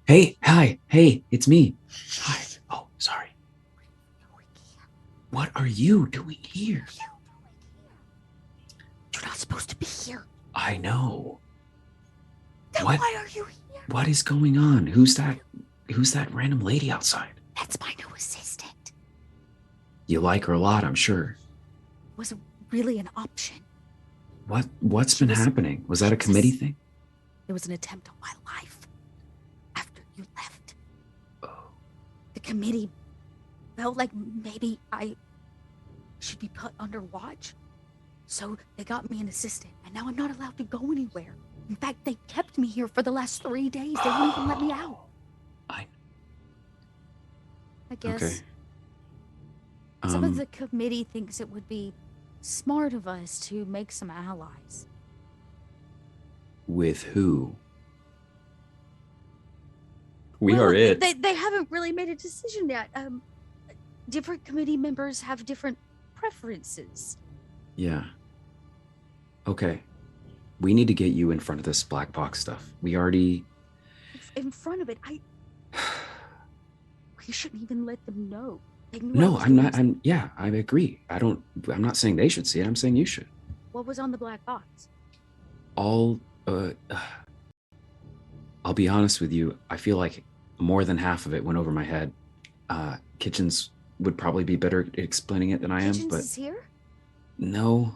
Hey, hi, hey, it's me. Hi. Oh, sorry. What are you doing here? You're not supposed to be here. I know. Then What why are you here? what is going on? Who's that random lady outside? That's my new assistant. You like her a lot, I'm sure. Was really an option. What's She been was. happening? Was that She a was. committee thing? It was an attempt on my life. After you left, Oh. the committee felt like maybe I should be put under watch. So they got me an assistant, and now I'm not allowed to go anywhere. In fact, they kept me here for the last 3 days. They won't even let me out. I I okay. guess some of the committee thinks it would be smart of us to make some allies. With who? We Well, are it. they haven't really made a decision yet. Different committee members have different preferences. Yeah. Okay. We need to get you in front of this black box stuff. We already In front of it, we shouldn't even let them know. They knew I No, was I'm doing not. something. I agree. I'm not saying they should see it. I'm saying you should. What was on the black box? All, I'll be honest with you. I feel like more than half of it went over my head. Kitchens would probably be better at explaining it than I am, Kitchens but is here? no.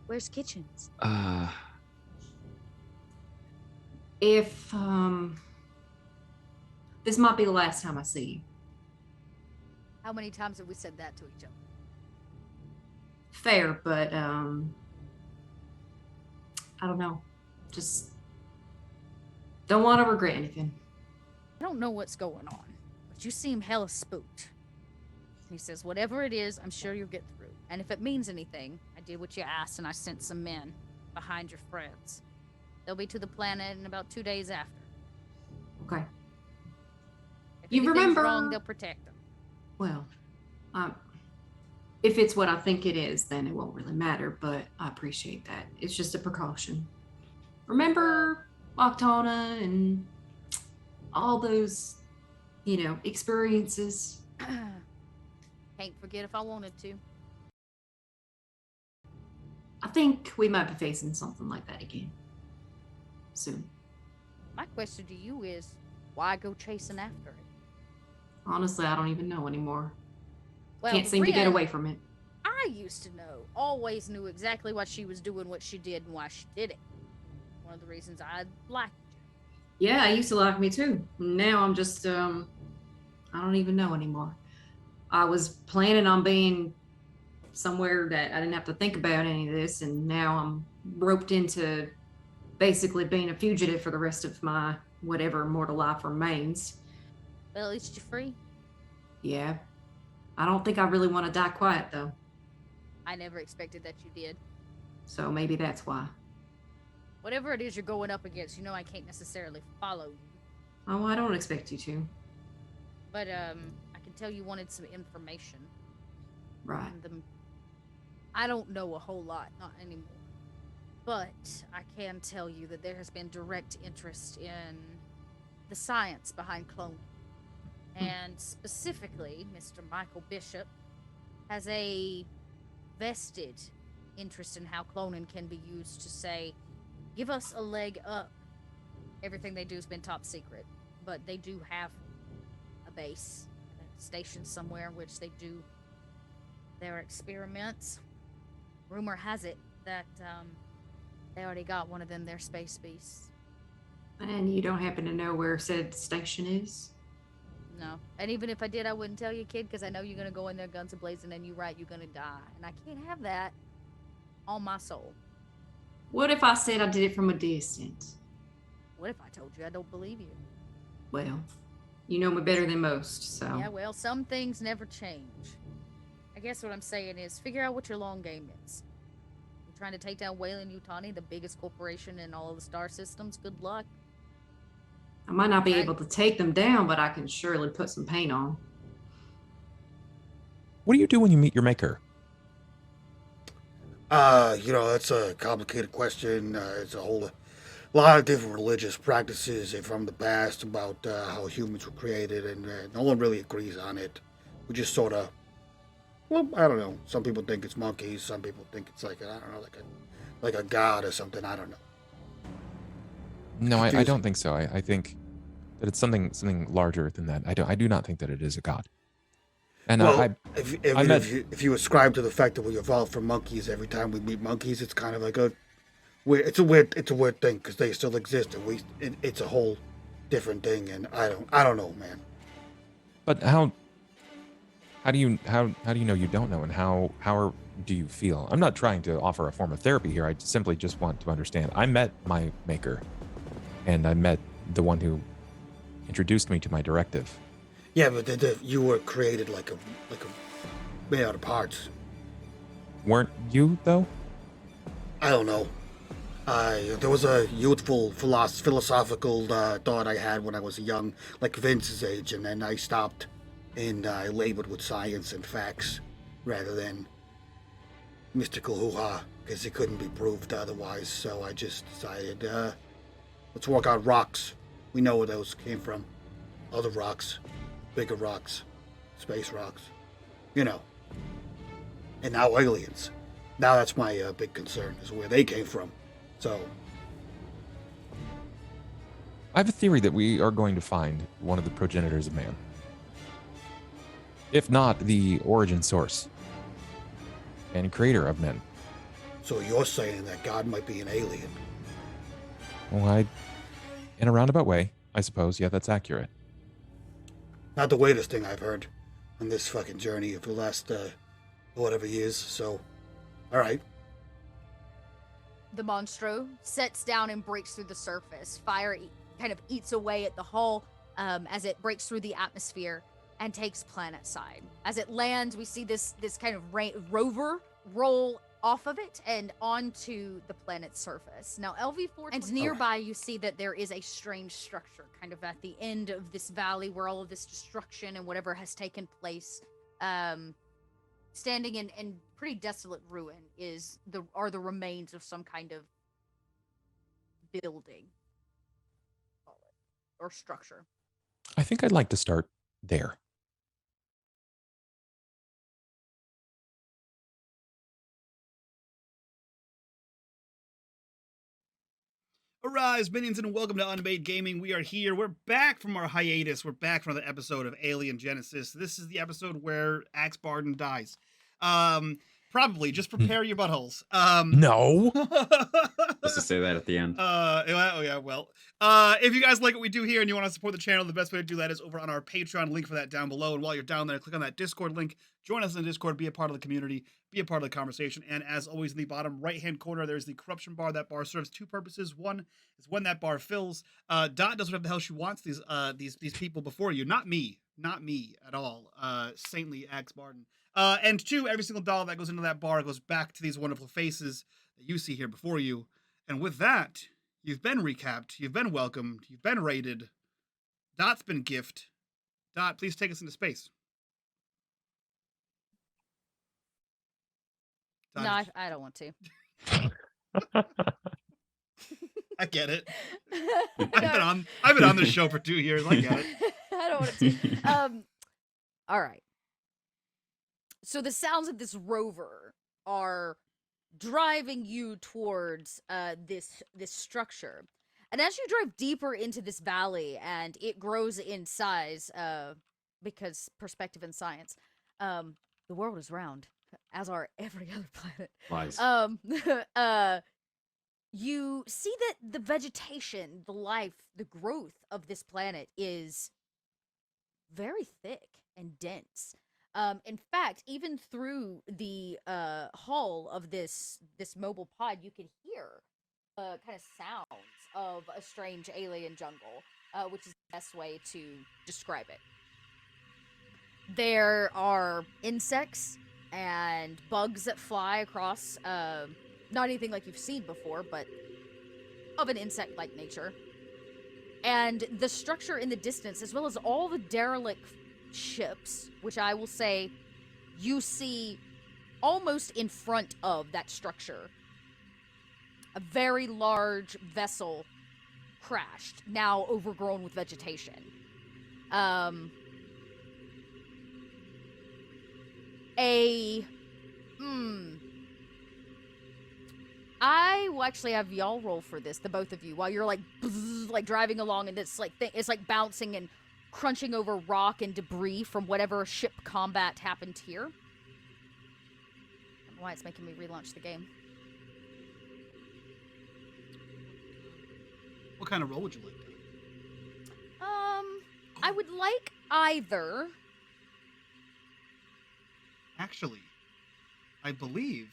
Where's Kitchens? If this might be the last time I see you. How many times have we said that to each other? Fair, but I don't know. Just don't want to regret anything. I don't know what's going on, but you seem hella spooked. He says, whatever it is, I'm sure you'll get through. And if it means anything, I did what you asked and I sent some men behind your friends. They'll be to the planet in about 2 days after. Okay. If You anything's remember? wrong, they'll protect them. Well, if it's what I think it is, then it won't really matter, but I appreciate that. It's just a precaution. Remember Octana and all those, experiences? Can't forget if I wanted to. I think we might be facing something like that again soon. My question to you is, why go chasing after it? Honestly, I don't even know anymore. Well, Can't seem to get away from it. I used to know, always knew exactly why she was doing what she did and why she did it. One of the reasons I liked you. Yeah, I used to like me too. Now I'm just, I don't even know anymore. I was planning on being somewhere that I didn't have to think about any of this, and now I'm roped into basically being a fugitive for the rest of my whatever mortal life remains. Well, at least you're free. Yeah. I don't think I really want to die quiet, though. I never expected that you did. So maybe that's why. Whatever it is you're going up against, I can't necessarily follow you. Oh, I don't expect you to. But, I can tell you wanted some information. Right. I don't know a whole lot, not anymore. But I can tell you that there has been direct interest in the science behind cloning. And specifically, Mr. Michael Bishop has a vested interest in how cloning can be used to say, give us a leg up. Everything they do has been top secret, but they do have a base, a station somewhere in which they do their experiments. Rumor has it that they already got one of them, their space beasts. And you don't happen to know where said station is? No. And even if I did, I wouldn't tell you, kid, because I know you're going to go in there guns a-blazing and you're right, you're going to die. And I can't have that on my soul. What if I said I did it from a distance? What if I told you I don't believe you? Well, you know me better than most, so... Yeah, well, some things never change. I guess what I'm saying is, figure out what your long game is. You're trying to take down Weyland-Yutani, the biggest corporation in all of the star systems. Good luck. I might not be able to take them down, but I can surely put some paint on. What do you do when you meet your maker? That's a complicated question. It's a whole a lot of different religious practices from the past about how humans were created, and no one really agrees on it. We just sort of, well, I don't know. Some people think it's monkeys. Some people think it's like, I don't know, like a god or something. I don't know. No, I don't think so. I think that it's something larger than that. I do not think that it is a god. And well, if you ascribe to the fact that we evolved from monkeys every time we meet monkeys, it's kind of like it's a weird thing because they still exist, and it's a whole different thing. And I don't know, man. But how do you know you don't know, and do you feel? I'm not trying to offer a form of therapy here. I simply just want to understand. I met my maker, and I met the one who introduced me to my directive. Yeah, but you were created like a made out of parts. Weren't you though? I don't know. There was a youthful philosophical thought I had when I was young, like Vince's age, and then I stopped, and I labored with science and facts rather than mystical hoo-ha, because it couldn't be proved otherwise. So I just decided, let's work out rocks. We know where those came from. Other rocks, bigger rocks, space rocks, you know. And now aliens. Now that's my big concern, is where they came from. So I have a theory that we are going to find one of the progenitors of man. If not the origin source and creator of men. So you're saying that God might be an alien? Well, in a roundabout way, I suppose. Yeah, that's accurate. Not the weirdest thing I've heard on this fucking journey for the last, whatever years, so, alright. The monstro sets down and breaks through the surface. Fire kind of eats away at the hull as it breaks through the atmosphere and takes planet side. As it lands, we see this kind of rover roll off of it and onto the planet's surface. Now, LV4, and nearby you see that there is a strange structure kind of at the end of this valley where all of this destruction and whatever has taken place, standing in pretty desolate ruin are the remains of some kind of building or structure. I think I'd like to start there. Arise, minions, and welcome to unMadeGaming. We are here. We're back from our hiatus. We're back from another episode of Alien Genesis. This is the episode where Axe Barden dies. Probably. Just prepare your buttholes. No. Supposed to say that at the end. If you guys like what we do here and you want to support the channel, the best way to do that is over on our Patreon. Link for that down below. And while you're down there, click on that Discord link. Join us in the Discord. Be a part of the community. Be a part of the conversation. And as always, in the bottom right-hand corner, there's the corruption bar. That bar serves two purposes. One is when that bar fills. Dot does whatever the hell she wants. These people before you, not me at all. Saintly Axe Barden. And two, every single dollar that goes into that bar goes back to these wonderful faces that you see here before you. And with that, you've been recapped, you've been welcomed, you've been rated. Dot's been gifted. Dot, please take us into space. Dot, no, I don't want to. I get it. I've been on this show for 2 years. I get it. I don't want to. All right. So the sounds of this rover are driving you towards this structure. And as you drive deeper into this valley and it grows in size, because perspective and science, the world is round, as are every other planet. Lies. You see that the vegetation, the life, the growth of this planet is very thick and dense. In fact, even through the hull of this mobile pod, you can hear kind of sounds of a strange alien jungle, which is the best way to describe it. There are insects and bugs that fly across, not anything like you've seen before, but of an insect-like nature. And the structure in the distance, as well as all the derelict ships, which I will say you see almost in front of that structure. A very large vessel crashed, now overgrown with vegetation. I will actually have y'all roll for this, the both of you, while you're like driving along, and it's like bouncing and crunching over rock and debris from whatever ship combat happened here. I don't know why it's making me relaunch the game. What kind of roll would you like? I would like either. Actually, I believe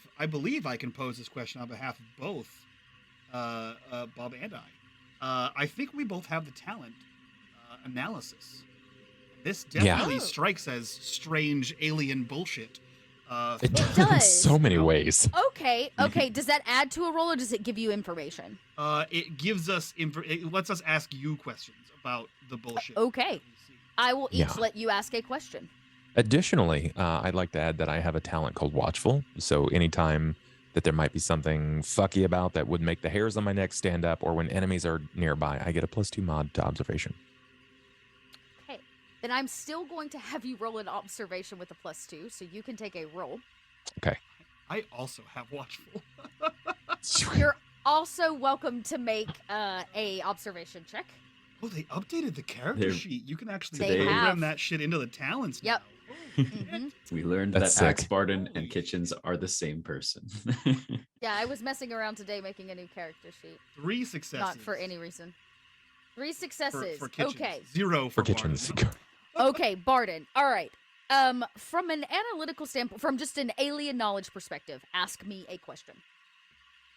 I can pose this question on behalf of both Bob and I. I think we both have the talent analysis. This definitely strikes as strange alien bullshit. It does in does. so many ways. Okay. Does that add to a roll, or does it give you information? It gives us it lets us ask you questions about the bullshit. Okay. I will each let you ask a question. Additionally, I'd like to add that I have a talent called Watchful. So anytime that there might be something fucky about that would make the hairs on my neck stand up, or when enemies are nearby, I get a +2 mod to observation. Okay. Then I'm still going to have you roll an observation with a +2, so you can take a roll. Okay. I also have Watchful. You're also welcome to make a observation check. Oh, they updated the character sheet. You can actually They program that shit into the talents Yep. now. We learned That's that sick. Axbarden and Kitchens are the same person. Yeah, I was messing around today making a new character sheet. 3 successes. Not for any reason. 3 successes. For Kitchens. Okay. 0 For Kitchens. Barden. Okay, Barden. All right. From an analytical standpoint, from just an alien knowledge perspective, ask me a question.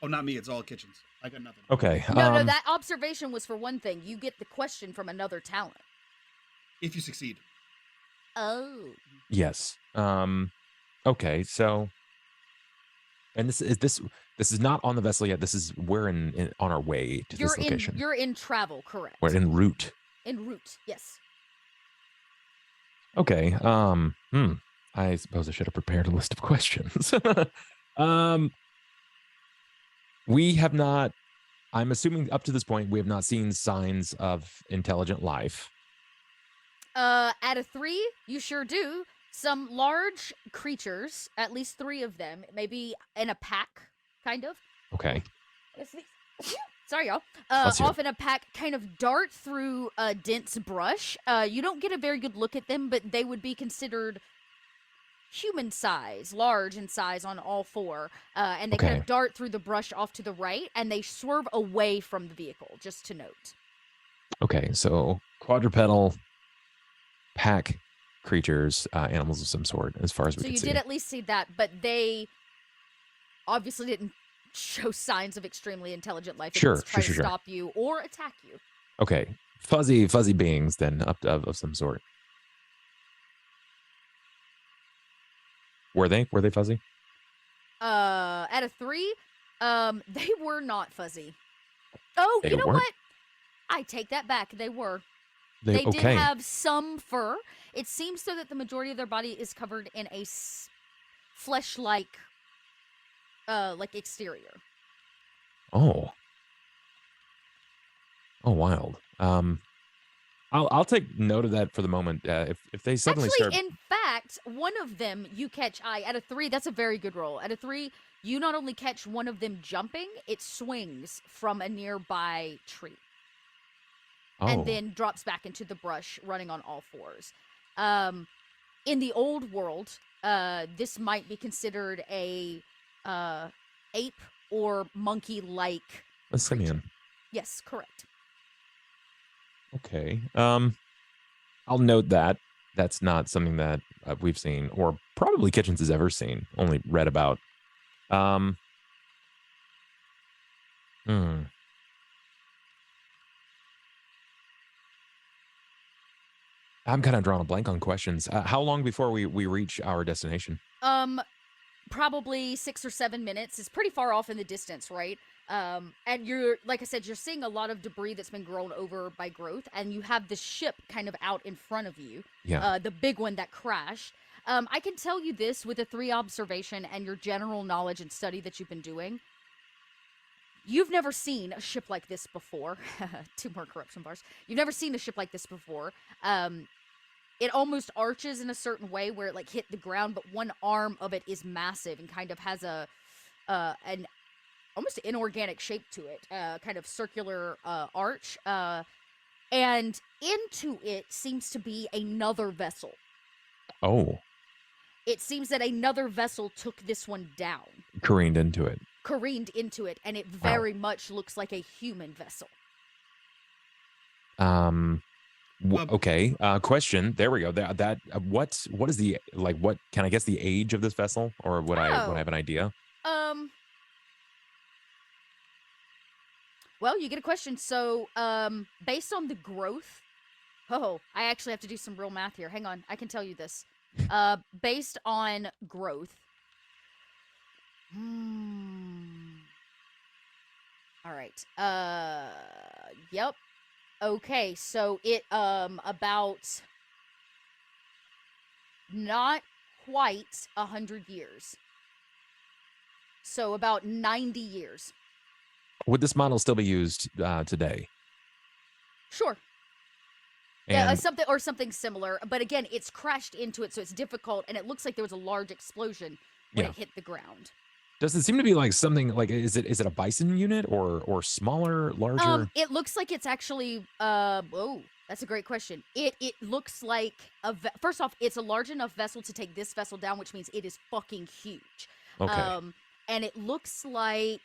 Oh, not me. It's all Kitchens. I got nothing. Okay. No, that observation was for one thing. You get the question from another talent. If you succeed. Oh. Yes. Okay. So, and this is not on the vessel yet. We're on our way to this location. You're in travel, correct? We're en route. En route, yes. Okay. I suppose I should have prepared a list of questions. We have not, I'm assuming up to this point, we have not seen signs of intelligent life. At a 3, you sure do. Some large creatures, at least 3 of them, maybe in a pack, kind of. Okay. Sorry, y'all. Let's hear it. Off in a pack, kind of dart through a dense brush. You don't get a very good look at them, but they would be considered human size, large in size on all 4. And they kind of dart through the brush off to the right, and they swerve away from the vehicle, just to note. Okay, so quadrupedal pack creatures, animals of some sort, as far as we can see. So you did at least see that, but they obviously didn't show signs of extremely intelligent life. Sure. To stop you or attack you. Okay, fuzzy beings then, of some sort. Were they fuzzy? At a 3, they were not fuzzy. Oh, They you know weren't? what? I take that back. They were. They Did have some fur. It seems so that the majority of their body is covered in a flesh-like, like exterior. Oh, wild. I'll take note of that for the moment. If they suddenly Actually, in fact, one of them you catch eye at a 3. That's a very good roll. At a 3, you not only catch one of them jumping, it swings from a nearby tree. And then drops back into the brush, running on all 4s. In the old world, this might be considered a ape or monkey-like. a simian. Yes, correct. Okay. I'll note that that's not something that we've seen, or probably Kitchens has ever seen. Only read about. I'm kind of drawing a blank on questions. How long before we reach our destination? Probably 6 or 7 minutes. It's pretty far off in the distance, right? And you're, like I said, you're seeing a lot of debris that's been grown over by growth, and you have the ship kind of out in front of you. Yeah. The big one that crashed. I can tell you this with a 3 observation and your general knowledge and study that you've been doing. You've never seen a ship like this before. 2 more corruption bars. You've never seen a ship like this before. It almost arches in a certain way where it like hit the ground, but one arm of it is massive and kind of has an almost inorganic shape to it, kind of circular arch. And into it seems to be another vessel. Oh, It seems that another vessel took this one down. careened into it. Careened into it, and it very much looks like a human vessel. Okay. Question. There we go. That what is the like? What can I guess the age of this vessel, or would I have an idea? Well, you get a question. So, based on the growth, I actually have to do some real math here. Hang on, I can tell you this. Based on growth. All right. Yep. Okay, so it about not quite 100 years. So about 90 years. Would this model still be used today? Sure. And Yeah, something similar. But again, it's crashed into it, so it's difficult, and it looks like there was a large explosion when it hit the ground. does it seem to be like something like is it a bison unit or smaller, larger? It looks like it's actually that's a great question. It looks like first off, it's a large enough vessel to take this vessel down, which means it is fucking huge. Okay. And it looks like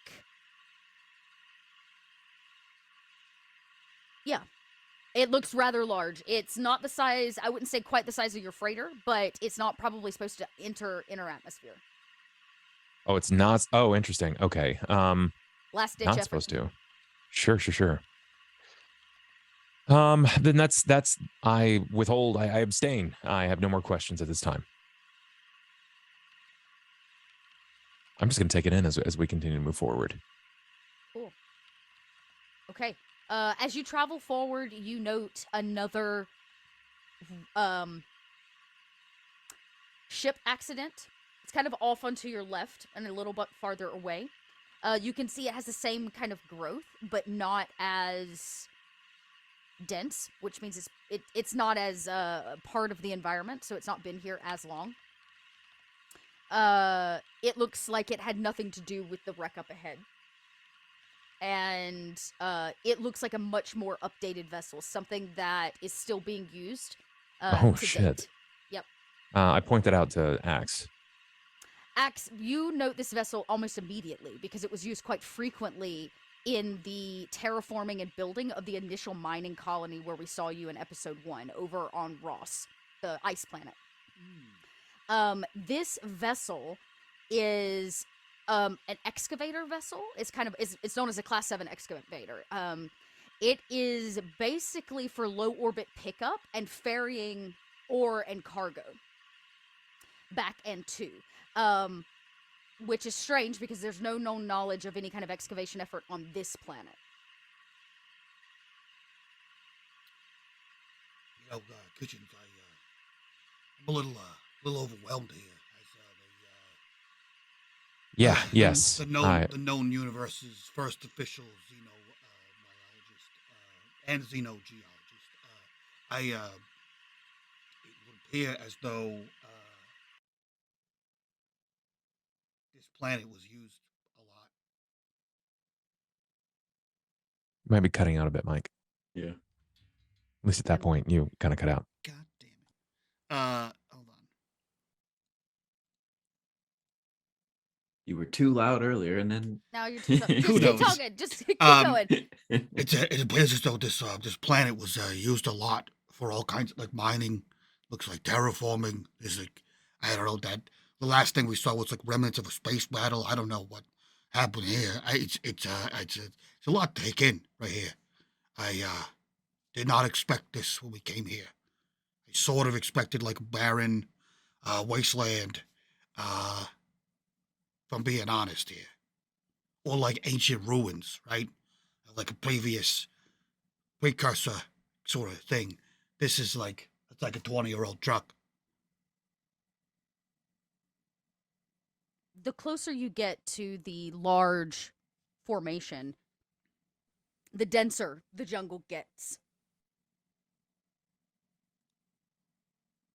it looks rather large. It's not the size, I wouldn't say quite the size of your freighter, but it's not probably supposed to enter inner atmosphere. Oh, it's not. Oh, interesting. Okay. Last ditch not effort. supposed to. Sure. Then that's I withhold. I abstain. I have no more questions at this time. I'm just gonna take it in as we continue to move forward. Cool. Okay. As you travel forward, you note another ship accident. It's kind of off onto your left and a little bit farther away. You can see it has the same kind of growth, but not as dense, which means it's not as part of the environment, so it's not been here as long. It looks like it had nothing to do with the wreck up ahead. And it looks like a much more updated vessel, something that is still being used. Oh, to shit. date. Yep. I point that out to Axe. Axe, you note this vessel almost immediately because it was used quite frequently in the terraforming and building of the initial mining colony where we saw you in episode 1 over on Ross, the ice planet. This vessel is an excavator vessel. It's known as a Class 7 excavator. It is basically for low orbit pickup and ferrying ore and cargo back and to. Which is strange because there's no known knowledge of any kind of excavation effort on this planet. You know, Kitchens, I'm a little overwhelmed here. Yes. The known universe's first official xenobiologist and xenogeologist. It would appear as though this planet was used a lot. Might be cutting out a bit, Mike. Yeah. At least at that point, you kind of cut out. God damn it. Hold on. You were too loud earlier, and then Now you're just Who keep knows? talking. Just keep going. It appears as though this planet was used a lot for all kinds of like mining. Looks like terraforming. There's like I don't know that the last thing we saw was like remnants of a space battle. I don't know what happened here. It's a lot to take in right here. I did not expect this when we came here. I sort of expected like a barren wasteland. If I'm being honest here, or like ancient ruins, right? Like a previous precursor sort of thing. This is like it's like a 20-year-old truck. The closer you get to the large formation, the denser the jungle gets.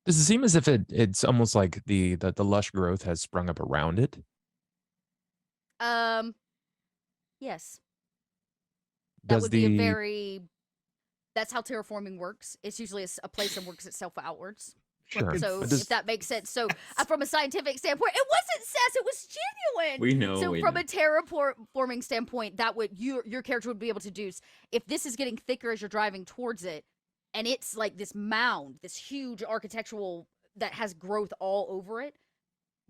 Does it seem as if it's almost like the lush growth has sprung up around it? Yes. That Does would be a the very. That's how terraforming works. It's usually a place that works itself outwards. sure? So But if does, that makes sense. So from a scientific standpoint, it wasn't sass. It was genuine. We know. So we from know. a terraforming standpoint, that would your character would be able to do if this is getting thicker as you're driving towards it, and it's like this mound, this huge architectural that has growth all over it.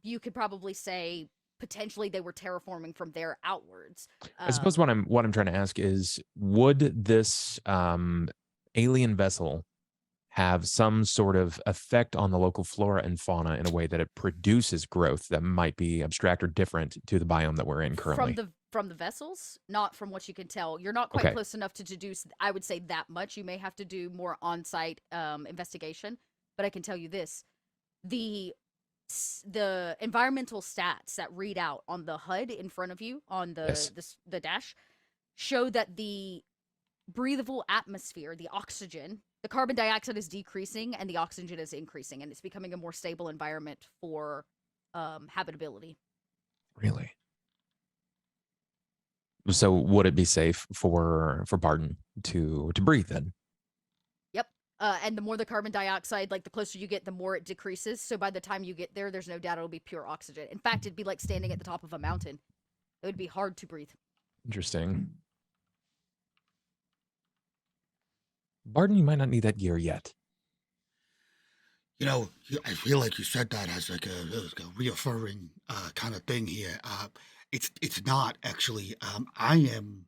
You could probably say potentially they were terraforming from there outwards. I suppose what I'm trying to ask is, would this alien vessel have some sort of effect on the local flora and fauna in a way that it produces growth that might be abstract or different to the biome that we're in currently? From the vessels, not from what you can tell. You're not quite Okay. close enough to deduce, I would say, that much. You may have to do more on-site investigation, but I can tell you this: the environmental stats that read out on the HUD in front of you on Yes. the dash show that the breathable atmosphere, the oxygen, the carbon dioxide is decreasing and the oxygen is increasing, and it's becoming a more stable environment for habitability. Really? So would it be safe for Barton to breathe then? Yep. And the more the carbon dioxide, like the closer you get, the more it decreases. So by the time you get there, there's no doubt it'll be pure oxygen. In fact, it'd be like standing at the top of a mountain. It would be hard to breathe. Interesting. Barton, you might not need that gear yet. You know, I feel like you said that as like a reaffirming kind of thing here. It's not actually. I am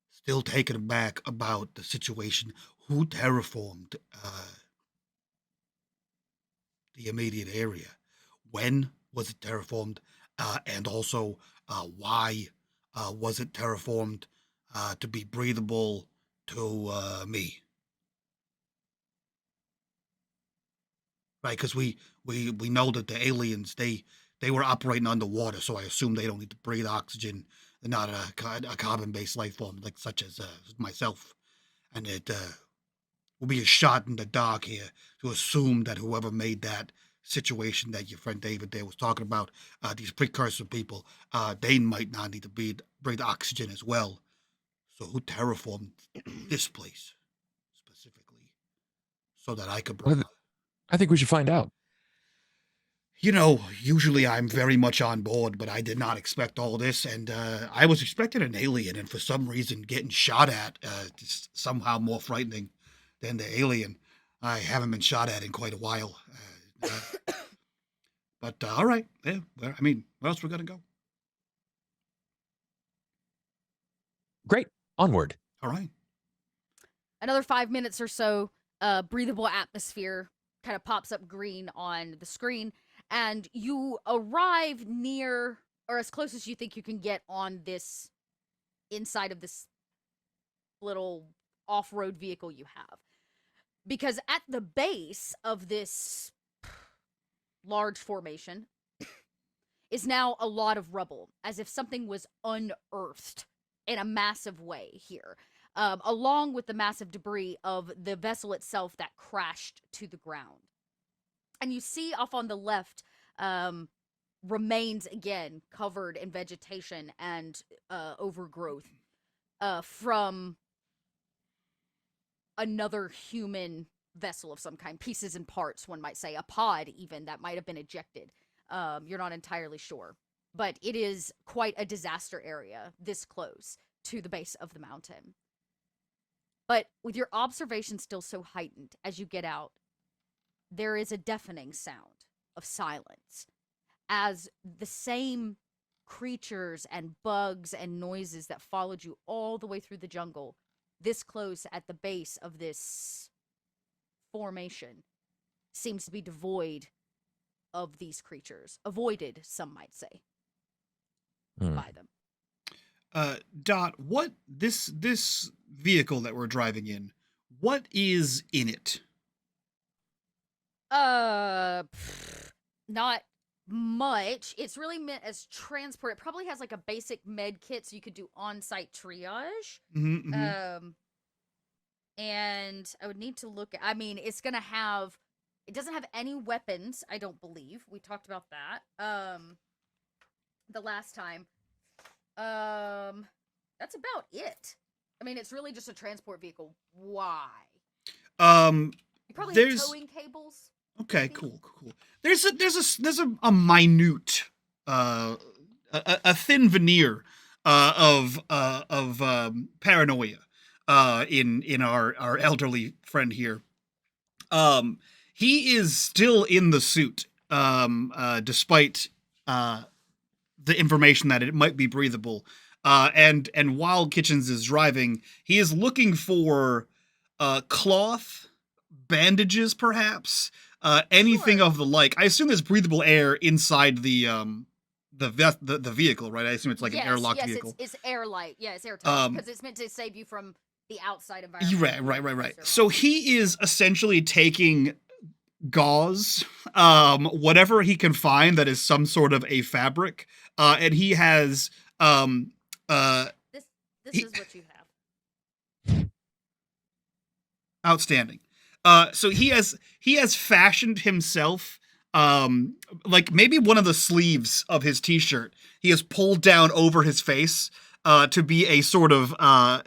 still taken aback about the situation. Who terraformed the immediate area? When was it terraformed? And also, why was it terraformed to be breathable to me? Right, because we know that the aliens they were operating underwater, so I assume they don't need to breathe oxygen. They're not a carbon-based life form like such as myself, and it will be a shot in the dark here to assume that whoever made that situation that your friend David there was talking about, these precursor people, they might not need to breathe oxygen as well. So who terraformed this place specifically so that I could Well, breathe? I think we should find out. You know, usually I'm very much on board, but I did not expect all this, and I was expecting an alien, and for some reason, getting shot at is somehow more frightening than the alien. I haven't been shot at in quite a while. But all right, yeah. Well, I mean, where else we gonna go? Great. Onward. All right. Another 5 minutes or so, breathable atmosphere kind of pops up green on the screen, and you arrive near, or as close as you think you can get on this, inside of this little off-road vehicle you have. Because at the base of this large formation is now a lot of rubble, as if something was unearthed in a massive way here, along with the massive debris of the vessel itself that crashed to the ground. And you see off on the left remains, again, covered in vegetation and overgrowth from another human vessel of some kind, pieces and parts, one might say, a pod even that might have been ejected. You're not entirely sure, but it is quite a disaster area this close to the base of the mountain. But with your observation still so heightened as you get out, there is a deafening sound of silence as the same creatures and bugs and noises that followed you all the way through the jungle, this close at the base of this formation, seems to be devoid of these creatures. Avoided, some might say, by them. Dot, what this vehicle that we're driving in, what is in it? Not much. It's really meant as transport. It probably has like a basic med kit, so you could do on-site triage. And I would need to look at. I mean, it's gonna have. It doesn't have any weapons. I don't believe we talked about that. The last time. That's about it. I mean, it's really just a transport vehicle. Why? You probably have towing cables. Okay, cool. There's a minute, a thin veneer of paranoia in our elderly friend here. He is still in the suit, despite the information that it might be breathable. And while Kitchens is driving, he is looking for cloth, bandages, perhaps, anything of the like. I assume there's breathable air inside the vehicle, right? I assume it's like an airlocked vehicle. It's airlight. Yeah, it's airtight because it's meant to save you from the outside environment. Right. So he is essentially taking gauze, whatever he can find that is some sort of a fabric, and he has this is what you have. Outstanding. So he has fashioned himself like maybe one of the sleeves of his t-shirt he has pulled down over his face to be a sort of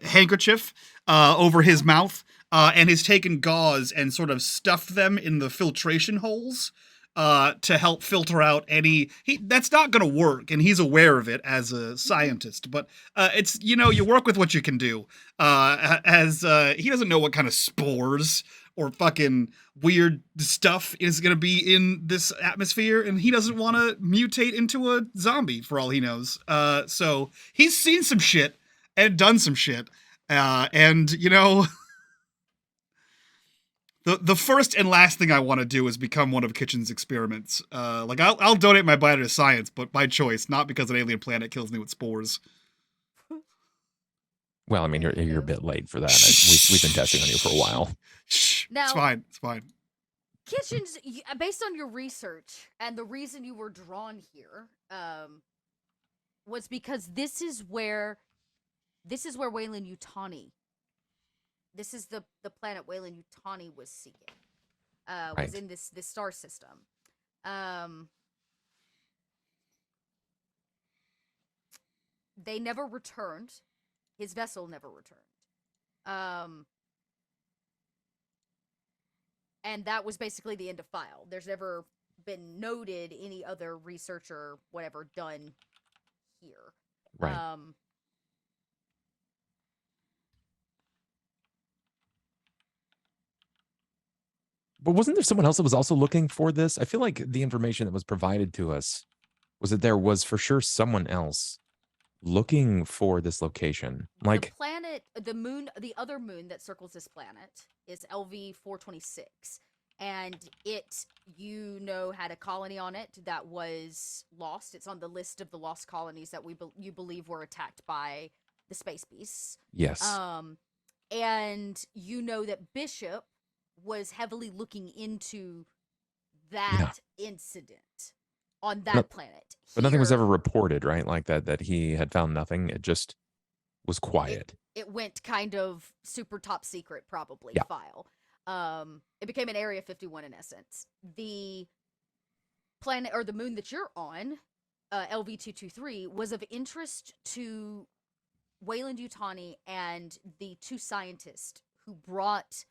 handkerchief over his mouth, and has taken gauze and sort of stuffed them in the filtration holes to help filter out any. That's not going to work, and he's aware of it as a scientist. But it's, you work with what you can do. As he doesn't know what kind of spores or fucking weird stuff is going to be in this atmosphere, and he doesn't want to mutate into a zombie for all he knows. So he's seen some shit and done some shit, and The first and last thing I want to do is become one of Kitchen's experiments. Like I'll donate my body to science, but by choice, not because an alien planet kills me with spores. Well, I mean, you're a bit late for that. We've been testing on you for a while. Shh, now, it's fine. Kitchens, based on your research and the reason you were drawn here, was because this is where Wayland Yutani. This is the planet Wayland Yutani was seeking. Was in this star system. They never returned. His vessel never returned. And that was basically the end of file. There's never been noted any other research or whatever done here. Right. But wasn't there someone else that was also looking for this? I feel like the information that was provided to us was that there was for sure someone else looking for this location. Like the planet, the moon, the other moon that circles this planet is LV 426. And it, had a colony on it that was lost. It's on the list of the lost colonies that you believe were attacked by the space beasts. Yes. And that Bishop was heavily looking into that incident on that planet. But nothing was ever reported, right? Like that he had found nothing. It just was quiet. It went kind of super top secret, probably, file. It became an Area 51 in essence. The planet or the moon that you're on, LV-223, was of interest to Wayland Yutani and the two scientists who brought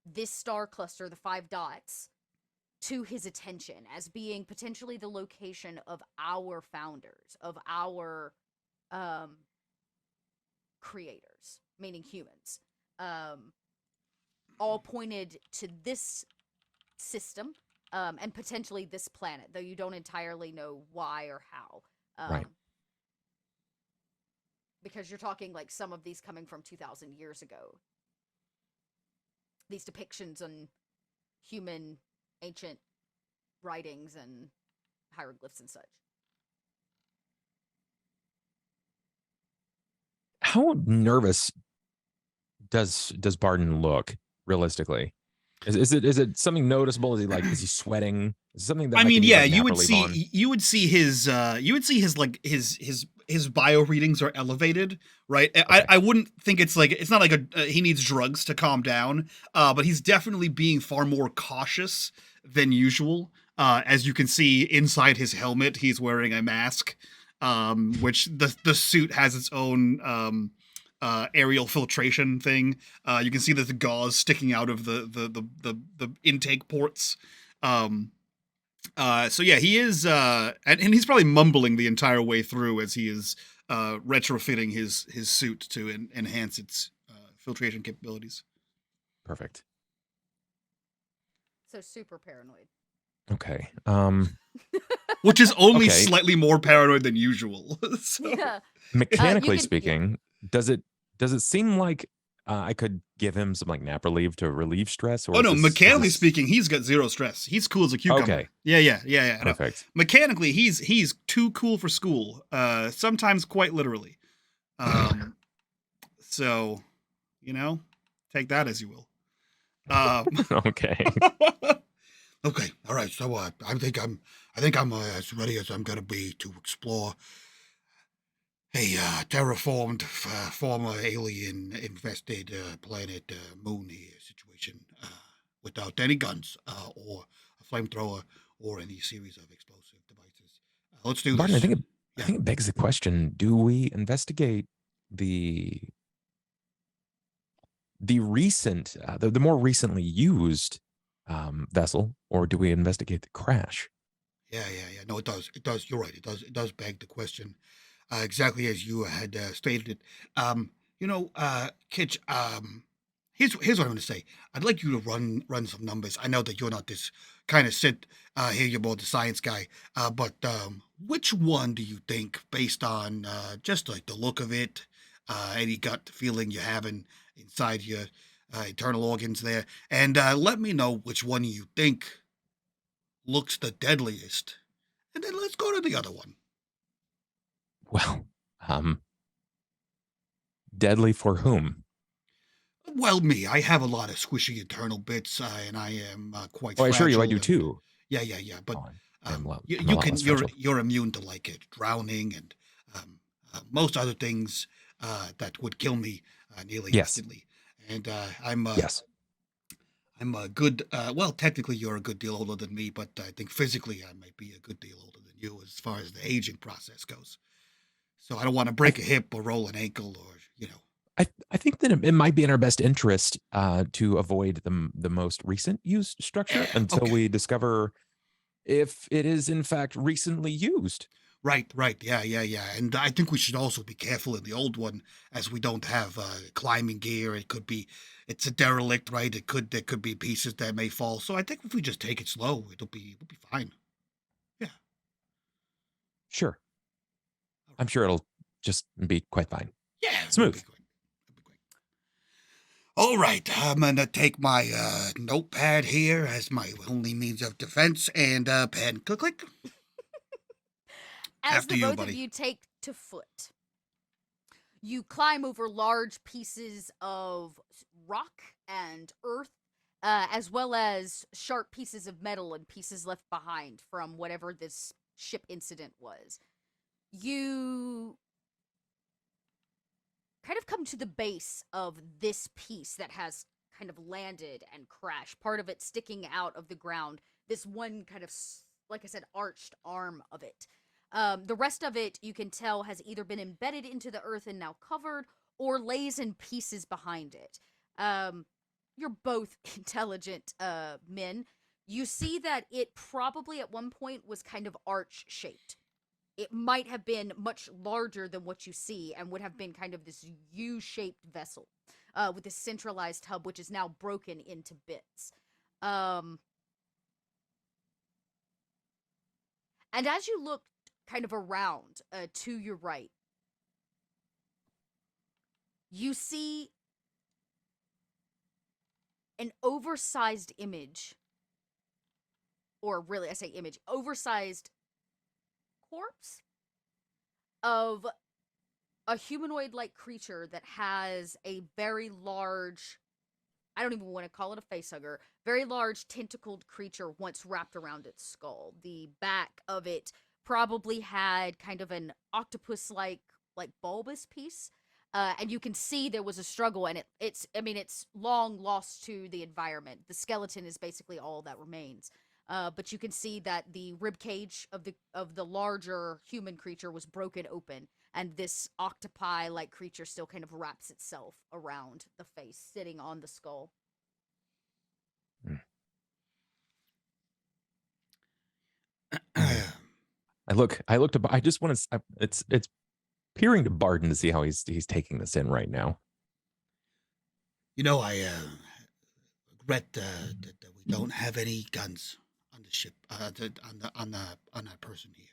this star cluster, the 5 dots, to his attention as being potentially the location of our founders, of our creators, meaning humans. All pointed to this system and potentially this planet, though you don't entirely know why or how. Right. Because you're talking like some of these coming from 2,000 years ago. These depictions on human ancient writings and hieroglyphs and such. How nervous does Barton look realistically? Is it something noticeable? Is he sweating? Is it something that I I mean, could use yeah, like napper leave on? you would see his like his bio readings are elevated, right? Okay. I wouldn't think it's not like he needs drugs to calm down, but he's definitely being far more cautious than usual. As you can see inside his helmet, he's wearing a mask, which the suit has its own aerial filtration thing. You can see that the gauze sticking out of the intake ports. So yeah, he is, and he's probably mumbling the entire way through as he is retrofitting his suit to enhance its filtration capabilities. Perfect. So super paranoid. Okay. Which is only Okay. slightly more paranoid than usual. So. Yeah. Mechanically can- speaking, does it seem like I could give him some like napper leave to relieve stress? Or Oh is no, this, mechanically is this... speaking, he's got zero stress. He's cool as a cucumber. Okay. Yeah. No. Perfect. Mechanically, he's too cool for school. Sometimes quite literally. So, take that as you will. Okay. Okay, all right. So I think I'm as ready as I'm gonna be to explore a terraformed, former alien-infested planet moon here situation without any guns or a flamethrower or any series of explosive devices. Let's do Barton, this. I think it begs the question: do we investigate the recent, the more recently used vessel, or do we investigate the crash? Yeah. No, it does. It does. You're right. It does beg the question, exactly as you had stated it. Kitch. Here's what I'm going to say. I'd like you to run some numbers. I know that you're not this kind of sit here. You're more the science guy. But which one do you think, based on just like the look of it, any gut feeling you're having inside your internal organs there, and let me know which one you think looks the deadliest, and then let's go to the other one. Well, deadly for whom? Well, me. I have a lot of squishy internal bits, and I am quite. Oh, I assure you, I do fragile too. Yeah. But Oh, I'm a you lot can. less fragile. You're immune to like it, drowning and most other things that would kill me nearly Yes. instantly. And I'm Yes. I'm a good. Well, technically, you're a good deal older than me, but I think physically, I might be a good deal older than you as far as the aging process goes. So I don't want to break a hip or roll an ankle, or I think that it might be in our best interest to avoid the most recent used structure until Okay. we discover if it is in fact recently used. Right. Yeah. And I think we should also be careful in the old one, as we don't have climbing gear. It's a derelict, right? There could be pieces that may fall. So I think if we just take it slow, we'll be fine. Yeah. Sure. I'm sure it'll just be quite fine. Yeah. Smooth. It'll be great. All right, I'm gonna take my notepad here as my only means of defense, and pen. Click. As After the you, both buddy. of you take to foot, you climb over large pieces of rock and earth, as well as sharp pieces of metal and pieces left behind from whatever this ship incident was. You kind of come to the base of this piece that has kind of landed and crashed, part of it sticking out of the ground, this one kind of, like I said, arched arm of it. The rest of it, you can tell, has either been embedded into the earth and now covered, or lays in pieces behind it. You're both intelligent men. You see that it probably at one point was kind of arch-shaped. It might have been much larger than what you see and would have been kind of this U-shaped vessel with this centralized hub, which is now broken into bits. And as you look kind of around to your right, you see an oversized image, or really, I say image, oversized corpse of a humanoid-like creature that has a very large I don't even want to call it a facehugger, very large tentacled creature once wrapped around its skull. The back of it probably had kind of an octopus like bulbous piece. And you can see there was a struggle, and it's long lost to the environment. The skeleton is basically all that remains. But you can see that the rib cage of the larger human creature was broken open, and this octopi-like creature still kind of wraps itself around the face, sitting on the skull. I just want to. It's peering to Barden to see how he's taking this in right now. You know, I regret that we don't have any guns on the ship, on that person here.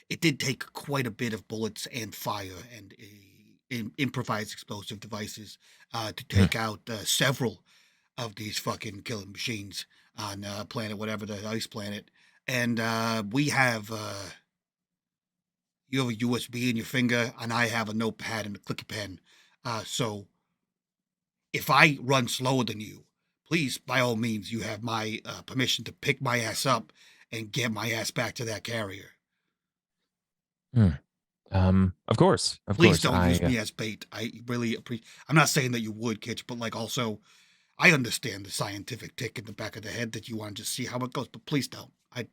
It did take quite a bit of bullets and fire and improvised explosive devices to take out several of these fucking killing machines on planet, whatever the ice planet. And we have you have a USB in your finger, and I have a notepad and a clicky pen. So if I run slower than you, please, by all means, you have my permission to pick my ass up and get my ass back to that carrier. Of course. Please don't use me as bait. I really appreciate. I'm not saying that you would, Kitch, but like also, I understand the scientific tick in the back of the head that you want to just see how it goes, but please don't. I'd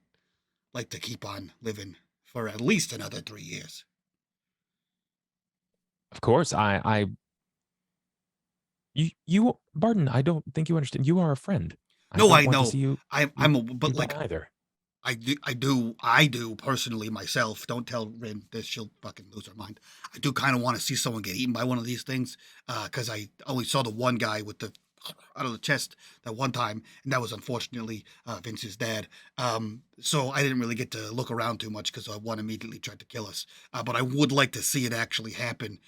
like to keep on living for at least another 3 years. Of course, you, Barden. I don't think you understand. You are a friend. No, I want know. To see you, But like either. I do personally myself. Don't tell Rin this; she'll fucking lose her mind. I do kind of want to see someone get eaten by one of these things, because I only saw the one guy with the out of the chest that one time, and that was unfortunately Vince's dad. So I didn't really get to look around too much because one immediately tried to kill us. But I would like to see it actually happen.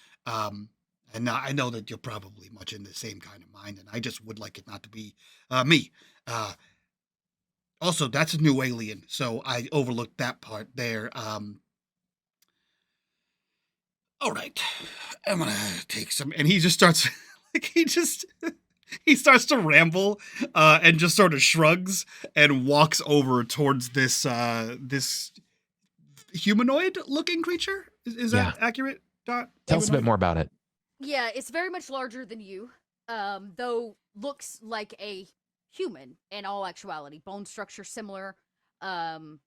And I know that you're probably much in the same kind of mind, and I just would like it not to be me. Also, that's a new alien, so I overlooked that part there. All right, I'm gonna take some, and he just starts like he starts to ramble, and just sort of shrugs and walks over towards this this humanoid-looking creature. Is that accurate, Dot? Tell us a bit more about it. Yeah, it's very much larger than you, though looks like a human in all actuality. Bone structure similar, hands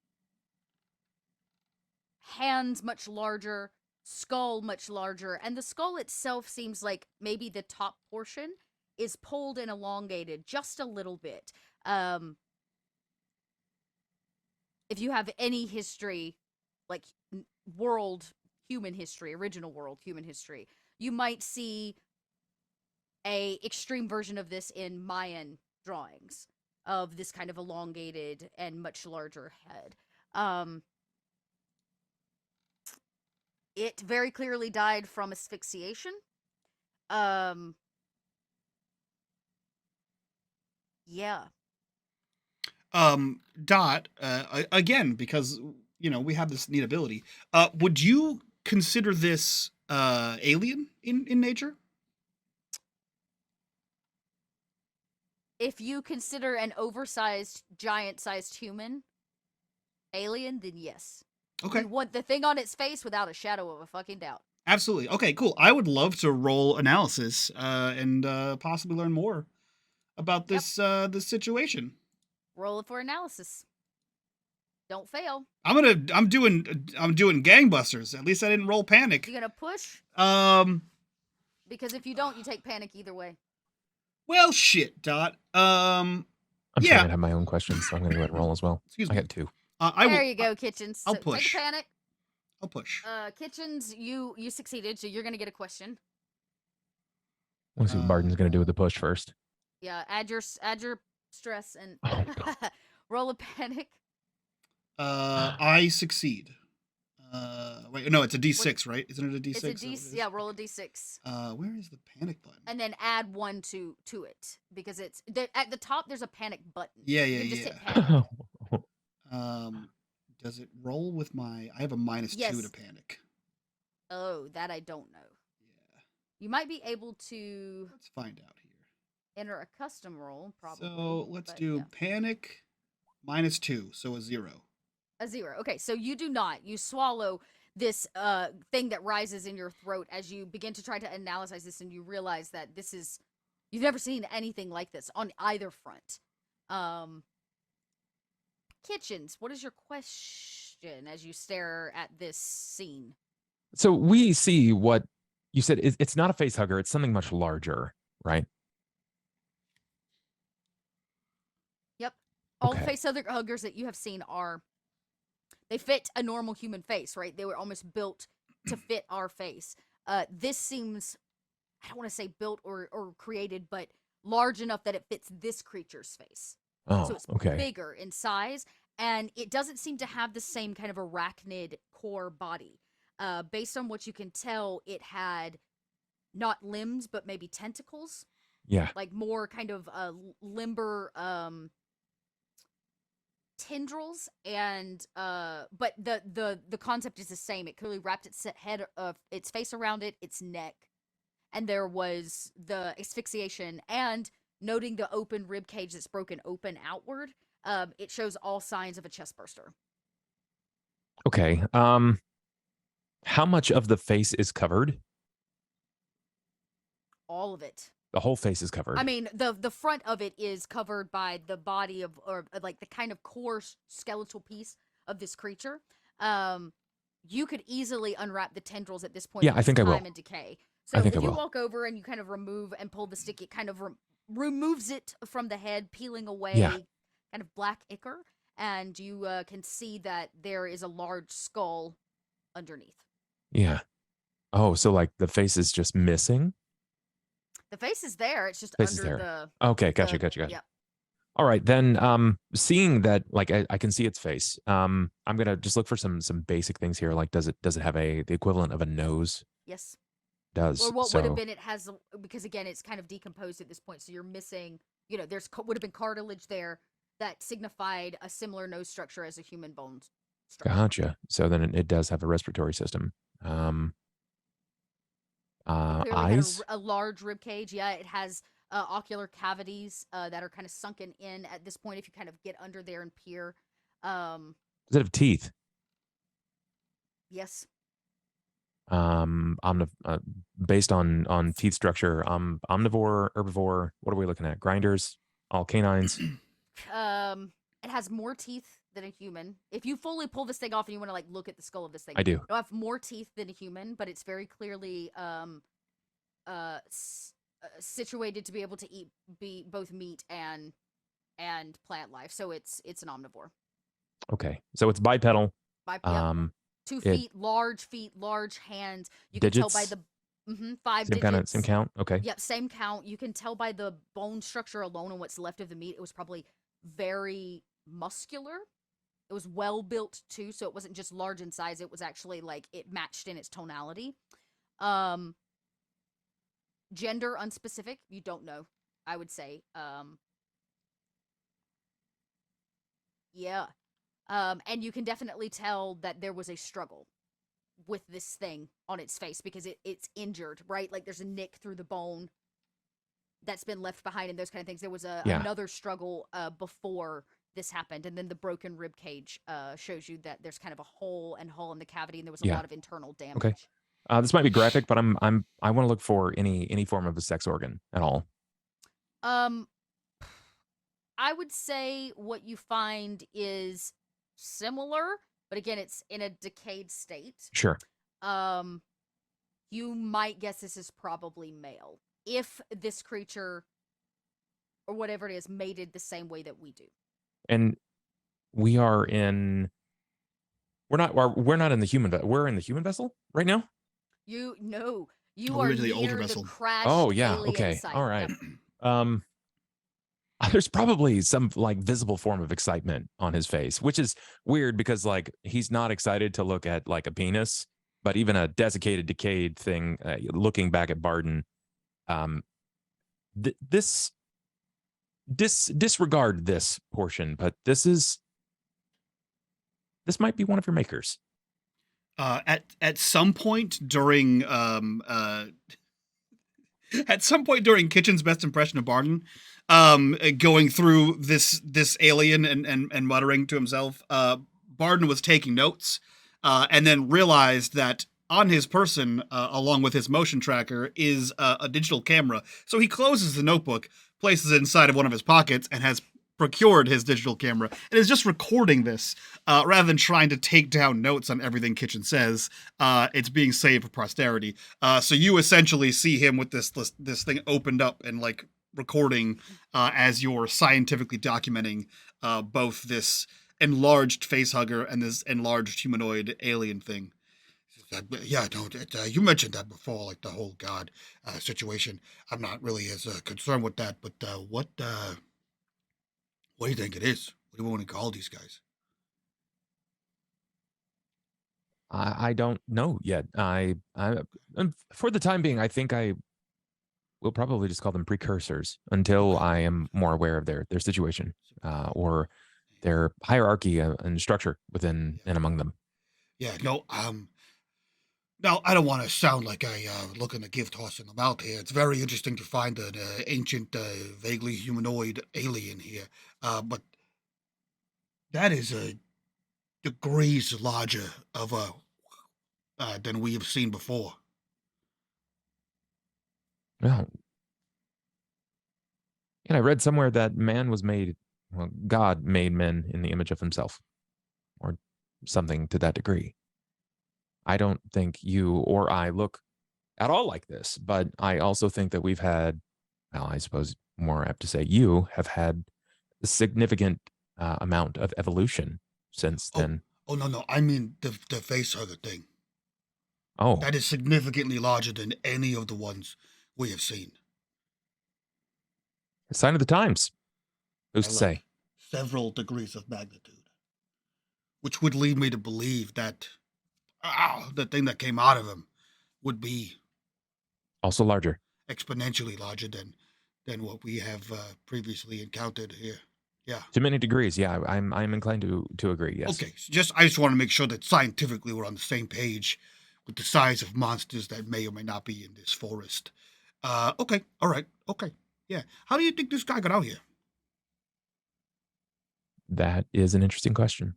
much larger, skull much larger, and the skull itself seems like maybe the top portion is pulled and elongated just a little bit. If you have any history, like human history, original world human history, you might see a extreme version of this in Mayan drawings of this kind of elongated and much larger head. It very clearly died from asphyxiation. Yeah. Dot, again, because we have this neat ability. Would you consider this alien in nature? If you consider an oversized, giant-sized human alien, then yes. Okay. You want the thing on its face without a shadow of a fucking doubt. Absolutely. Okay, cool. I would love to roll analysis and possibly learn more about this this situation. Roll it for analysis. Don't fail. I'm doing gangbusters. At least I didn't roll panic. You gonna push? Because if you don't, you take panic either way. Well, shit, Dot. I'm trying to have my own questions, so I'm gonna go ahead and roll as well. Excuse me. I got 2. There you go, Kitchens. I'll push. Take a panic. I'll push. Kitchens, you succeeded, so you're gonna get a question. We'll see what Barden's gonna do with the push first. Yeah, add your stress and roll a panic. I succeed. Wait, no, it's a D6, right? Isn't it a D6? It's a D6. Yeah, roll a D6. Where is the panic button? And then add 1 to it because it's at the top. There's a panic button. Yeah. Just hit panic. Does it roll with my? I have a -2 to panic. Oh, that I don't know. Yeah. You might be able to. Let's find out here. enter a custom roll, probably. So let's but do yeah. panic -2, so a 0. A 0. Okay, so you do not. You swallow this thing that rises in your throat as you begin to try to analyze this, and you realize that you've never seen anything like this on either front. Kitchens, what is your question as you stare at this scene? So we see what you said. It's not a face hugger. It's something much larger, right? Yep. All Okay. the face huggers that you have seen they fit a normal human face, right? They were almost built to fit our face. This seems, I don't want to say built or created, but large enough that it fits this creature's face. Oh, So it's okay. bigger in size, and it doesn't seem to have the same kind of arachnid core body. Based on what you can tell, it had not limbs, but maybe tentacles. Yeah. Like more kind of limber tendrils, and but the concept is the same. It clearly wrapped its face around its neck, and there was the asphyxiation, and noting the open rib cage that's broken open outward, it shows all signs of a chest burster. Okay. How much of the face is covered? All of it. The whole face is covered. I mean, the front of it is covered by the body or like the kind of core skeletal piece of this creature. You could easily unwrap the tendrils at this point. Yeah, I think I will. Time and decay. So if you walk over and you kind of remove and pull the stick, it kind of removes it from the head, peeling away kind of black ichor, and you can see that there is a large skull underneath. Yeah. Oh, so like the face is just missing? The face is there. It's just Face is under there. the. Okay, gotcha. Yeah. All right, then. Seeing that, like, I can see its face. I'm gonna just look for some basic things here. Like, does it have the equivalent of a nose? Yes. It does. Or what so, would have been? It has, because again, it's kind of decomposed at this point. So you're missing. There's would have been cartilage there that signified a similar nose structure as a human bone structure. Gotcha. So then it does have a respiratory system. Eyes. Had a large rib cage. Yeah, it has ocular cavities that are kind of sunken in at this point. If you kind of get under there and peer. Does it have teeth? Yes. Based on teeth structure, omnivore, herbivore. What are we looking at? Grinders, all canines. It has more teeth than a human. If you fully pull this thing off and you want to like look at the skull of this thing, I do. It'll have more teeth than a human, but it's very clearly situated to be able to be both meat and plant life. So it's an omnivore. Okay, so it's bipedal. Yep. 2 feet, large hands. You digits? can tell by the 5 same digits. Same count. Okay. Yep, same count. You can tell by the bone structure alone and what's left of the meat. It was probably very muscular. It was well built too, so it wasn't just large in size. It was actually like it matched in its tonality. Gender unspecific. You don't know, I would say. Yeah. And you can definitely tell that there was a struggle with this thing on its face because it's injured, right? Like there's a nick through the bone that's been left behind and those kind of things. There was another struggle before this happened, and then the broken rib cage shows you that there's kind of a hole in the cavity, and there was a lot of internal damage. Okay. This might be graphic, but I want to look for any form of a sex organ at all. I would say what you find is similar, but again, it's in a decayed state. Sure. You might guess this is probably male if this creature or whatever it is mated the same way that we do. And we're not in the human vessel. We're in the human vessel right now. You Oh, are we're to the near older the vessel. crashed Oh yeah. alien Okay. site. All right. Yep. There's probably some like visible form of excitement on his face, which is weird because like he's not excited to look at like a penis, but even a desiccated, decayed thing. Looking back at Barden, disregard this portion, but this might be one of your makers. At some point during At some point during Kitchen's best impression of Barden, going through this alien and muttering to himself, Barden was taking notes, and then realized that on his person, along with his motion tracker, is a digital camera. So he closes the notebook, places it inside of one of his pockets, and has procured his digital camera and is just recording this rather than trying to take down notes on everything Kitchen says. It's being saved for posterity. So you essentially see him with this thing opened up and like recording as you're scientifically documenting both this enlarged facehugger and this enlarged humanoid alien thing. Yeah, no, you mentioned that before, like the whole God situation. I'm not really as concerned with that, but what do you think it is? What do you want to call these guys? I don't know yet. For the time being, I think I will probably just call them precursors until I am more aware of their situation or their hierarchy and structure within and among them. Yeah, no, now, I don't want to sound like I looking to give toss in the mouth here. It's very interesting to find an ancient, vaguely humanoid alien here, but that is degrees larger of a than we have seen before. Well, and I read somewhere that man was made, well, God made men in the image of himself, or something to that degree. I don't think you or I look at all like this, but I also think that we've had, well, I suppose more apt to say you have had a significant amount of evolution since Oh, then. oh no, I mean the face hugger thing. Oh, That is significantly larger than any of the ones we have seen. a sign of the times. Who's to say? Like several degrees of magnitude, which would lead me to believe that the thing that came out of him would be Also larger. exponentially larger than what we have previously encountered here. Yeah. To many degrees, yeah, I'm inclined to agree. Yes. Okay. So I just want to make sure that scientifically we're on the same page with the size of monsters that may or may not be in this forest. Okay. All right. Okay. Yeah. How do you think this guy got out here? That is an interesting question.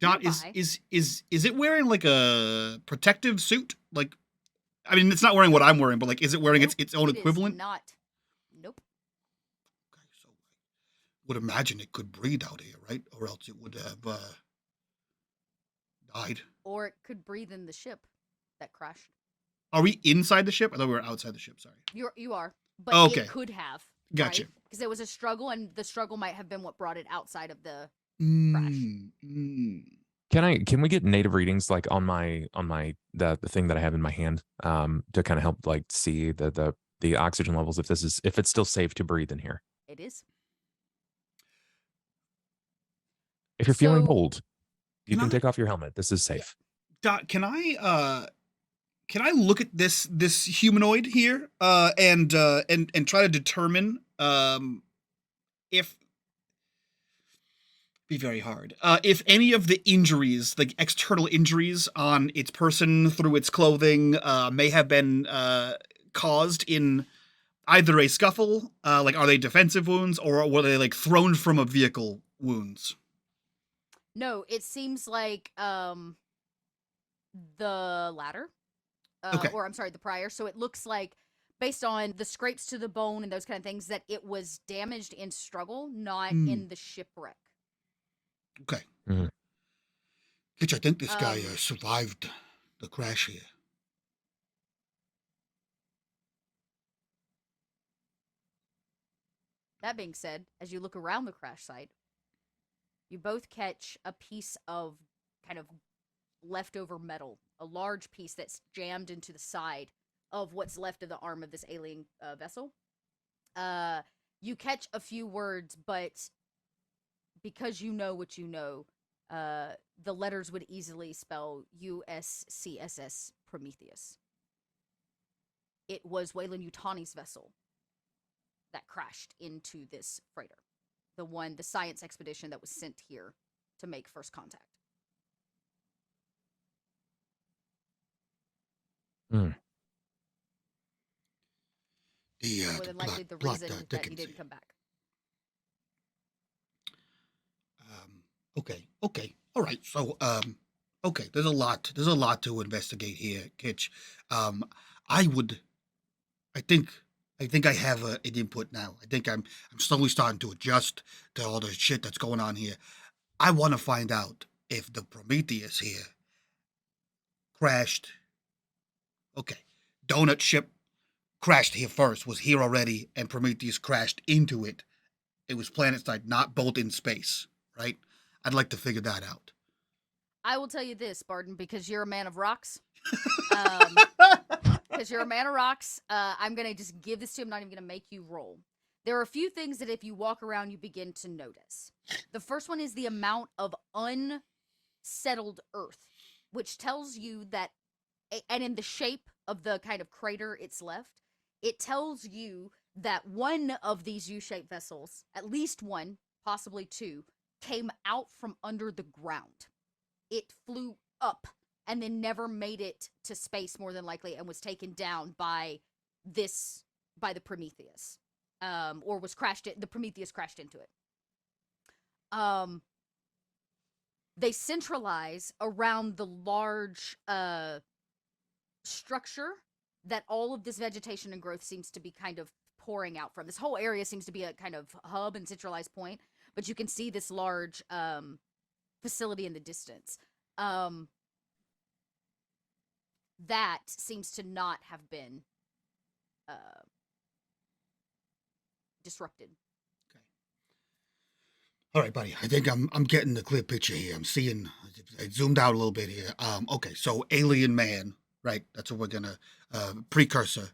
Dot, is it wearing like a protective suit? Like, I mean, it's not wearing what I'm wearing, but like, is it wearing its own equivalent? Not. Nope. Okay, so I would imagine it could breathe out here, right? Or else it would have died. Or it could breathe in the ship that crashed. Are we inside the ship? I thought we were outside the ship. Sorry. You are, but Okay. it could have. Gotcha. Because there was a struggle, and the struggle might have been what brought it outside of the Can we get native readings like on the thing that I have in my hand to kind of help like see the oxygen levels if it's still safe to breathe in here? It is. If you're feeling So- bold, you Can can I- take off your helmet. This is safe. Dot, can I look at this humanoid here and try to determine if be very hard if any of the injuries, like external injuries on its person through its clothing, may have been caused in either a scuffle, like are they defensive wounds, or were they like thrown from a vehicle wounds? No, it seems like the latter. Okay. Or I'm sorry, the prior. So it looks like, based on the scrapes to the bone and those kind of things, that it was damaged in struggle, not in the shipwreck. Okay. Mhm. Kitch, I think this guy survived the crash here. That being said, as you look around the crash site, you both catch a piece of kind of leftover metal, a large piece that's jammed into the side of what's left of the arm of this alien vessel. You catch a few words, but because you know what you know, the letters would easily spell USCSS Prometheus. It was Wayland Yutani's vessel that crashed into this freighter. The science expedition that was sent here to make first contact. Hmm. The More than likely the reason that you didn't come back. Okay. All right. So, okay. There's a lot to investigate here, Kitch. I would. I think. I think I have an input now. I think I'm slowly starting to adjust to all the shit that's going on here. I want to find out if the Prometheus here crashed. Okay, donut ship crashed here first. Was here already, and Prometheus crashed into it. It was planet side, not both in space. Right? I'd like to figure that out. I will tell you this, Barton, because you're a man of rocks. Because you're a man of rocks, I'm going to just give this to you. I'm not even going to make you roll. There are a few things that if you walk around, you begin to notice. The first one is the amount of unsettled earth, which tells you that, and in the shape of the kind of crater it's left, it tells you that one of these U-shaped vessels, at least one, possibly two, came out from under the ground. It flew up and then never made it to space, more than likely, and was taken down by the Prometheus, or was the Prometheus crashed into it. They centralize around the large structure that all of this vegetation and growth seems to be kind of pouring out from. This whole area seems to be a kind of hub and centralized point, but you can see this large facility in the distance. That seems to not have been disrupted. Okay. All right, buddy. I think I'm getting the clear picture here. I'm seeing. I zoomed out a little bit here. Okay. So alien man, right? That's what we're gonna precursor.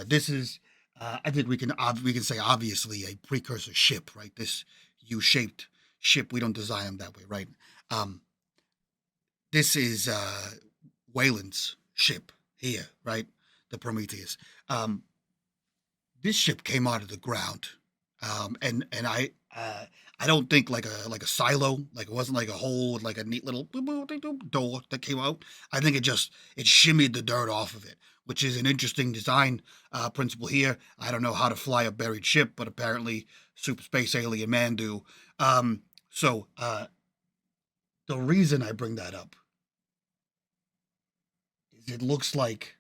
This is. I think we can say obviously a precursor ship, right? This U-shaped ship. We don't design them that way, right? This is Wayland's ship here, right? The Prometheus. This ship came out of the ground, and I don't think like a silo, like it wasn't like a hole with like a neat little door that came out. I think it shimmied the dirt off of it, which is an interesting design principle here. I don't know how to fly a buried ship, but apparently Super Space Alien Man do. So the reason I bring that up is it looks like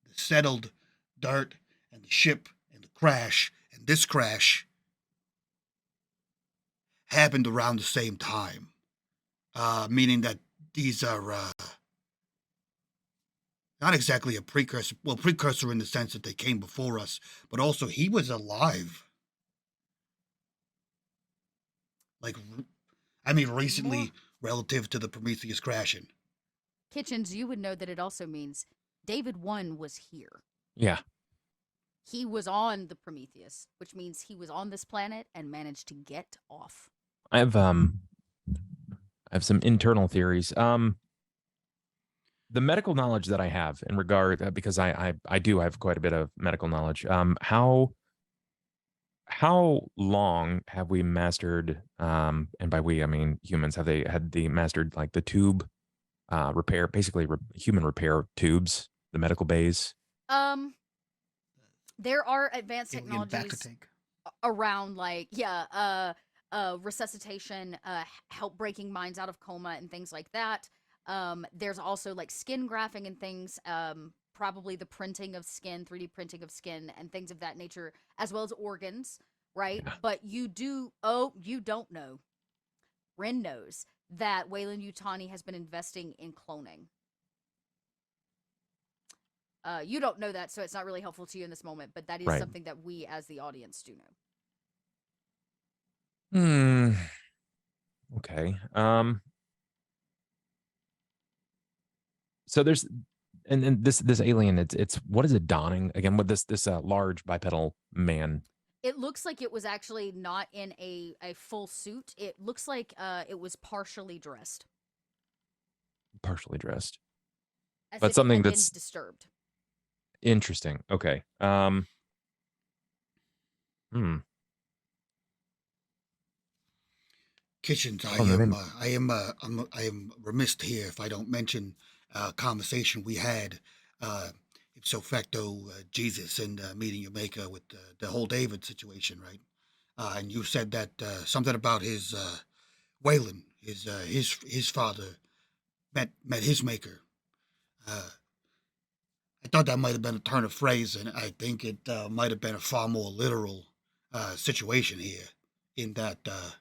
the settled dirt and the ship and the crash and this crash happened around the same time, meaning that these are not exactly a precursor. Well, precursor in the sense that they came before us, but also he was alive. Like, I mean, recently relative to the Prometheus crashing. Kitchens, you would know that it also means David 1 was here. Yeah. He was on the Prometheus, which means he was on this planet and managed to get off. I have some internal theories. The medical knowledge that I have in regard, because I do have quite a bit of medical knowledge. How long have we mastered, and by we I mean humans, had they mastered like the tube repair, basically human repair tubes, the medical bays? There are advanced technologies around like resuscitation, help breaking minds out of coma and things like that. There's also like skin grafting and things, probably the printing of skin, 3D printing of skin and things of that nature, as well as organs, right? Yeah. But you don't know. Ren knows that Weyland-Yutani has been investing in cloning. You don't know that, so it's not really helpful to you in this moment, but that is something that we as the audience do know. Okay. So there's and this alien, it's what is it donning again with this large bipedal man? It looks like it was actually not in a full suit. It looks like it was partially dressed. Partially dressed. As but if something it had that's been disturbed. Interesting. Okay. Kitchens, I am remiss here if I don't mention a conversation we had ipso facto Jesus and meeting your maker with the whole David situation, right? And you said that something about his Waylon, his father met his maker. Uh, I thought that might have been a turn of phrase, and I think it might have been a far more literal situation here. In that, I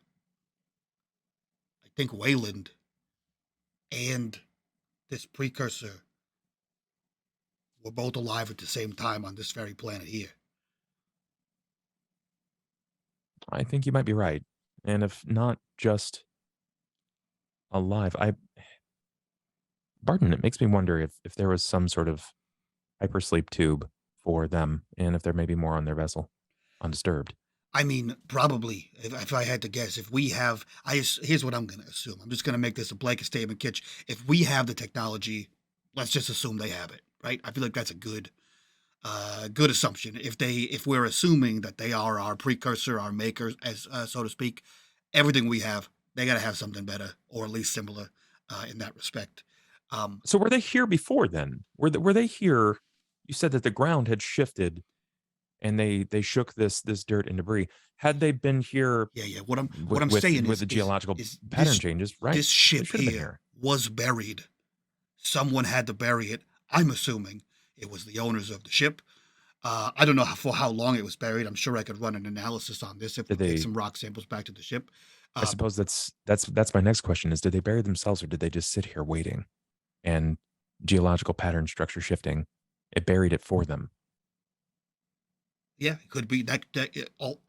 think Wayland and this precursor were both alive at the same time on this very planet here. I think you might be right. And if not just alive, Barton, it makes me wonder if there was some sort of hypersleep tube for them, and if there may be more on their vessel, undisturbed. I mean, probably, if I had to guess, if we have, here's what I'm going to assume. I'm just going to make this a blanket statement, Kitch. If we have the technology, let's just assume they have it, right? I feel like that's a good assumption. If we're assuming that they are our precursor, our makers, as so to speak, everything we have, they got to have something better or at least similar in that respect. So were they here before then? Were they here? You said that the ground had shifted, and they shook this dirt and debris. Had they been here? Yeah. What I'm saying with is the geological is pattern this, changes, right? This They ship should have been here was buried. Someone had to bury it. I'm assuming it was the owners of the ship. I don't know for how long it was buried. I'm sure I could run an analysis on this if we take some rock samples back to the ship. I suppose that's my next question: is did they bury themselves, or did they just sit here waiting? And geological pattern structure shifting, it buried it for them. Yeah, it could be that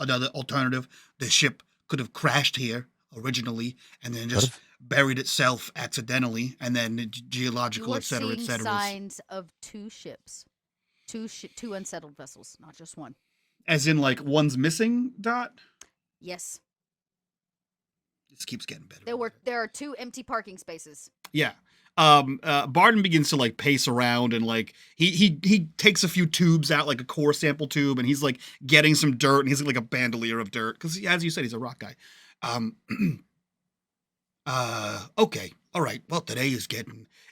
another alternative. The ship could have crashed here originally and then just buried itself accidentally, and then geological, et cetera, et cetera. Signs of two ships, two unsettled vessels, not just one. As in, like, one's missing, Dot? Yes. This keeps getting better. There are two empty parking spaces. Yeah. Barton begins to like pace around, and like he takes a few tubes out, like a core sample tube, and he's like getting some dirt, and he's like a bandolier of dirt because, as you said, he's a rock guy. Okay, all right. Well,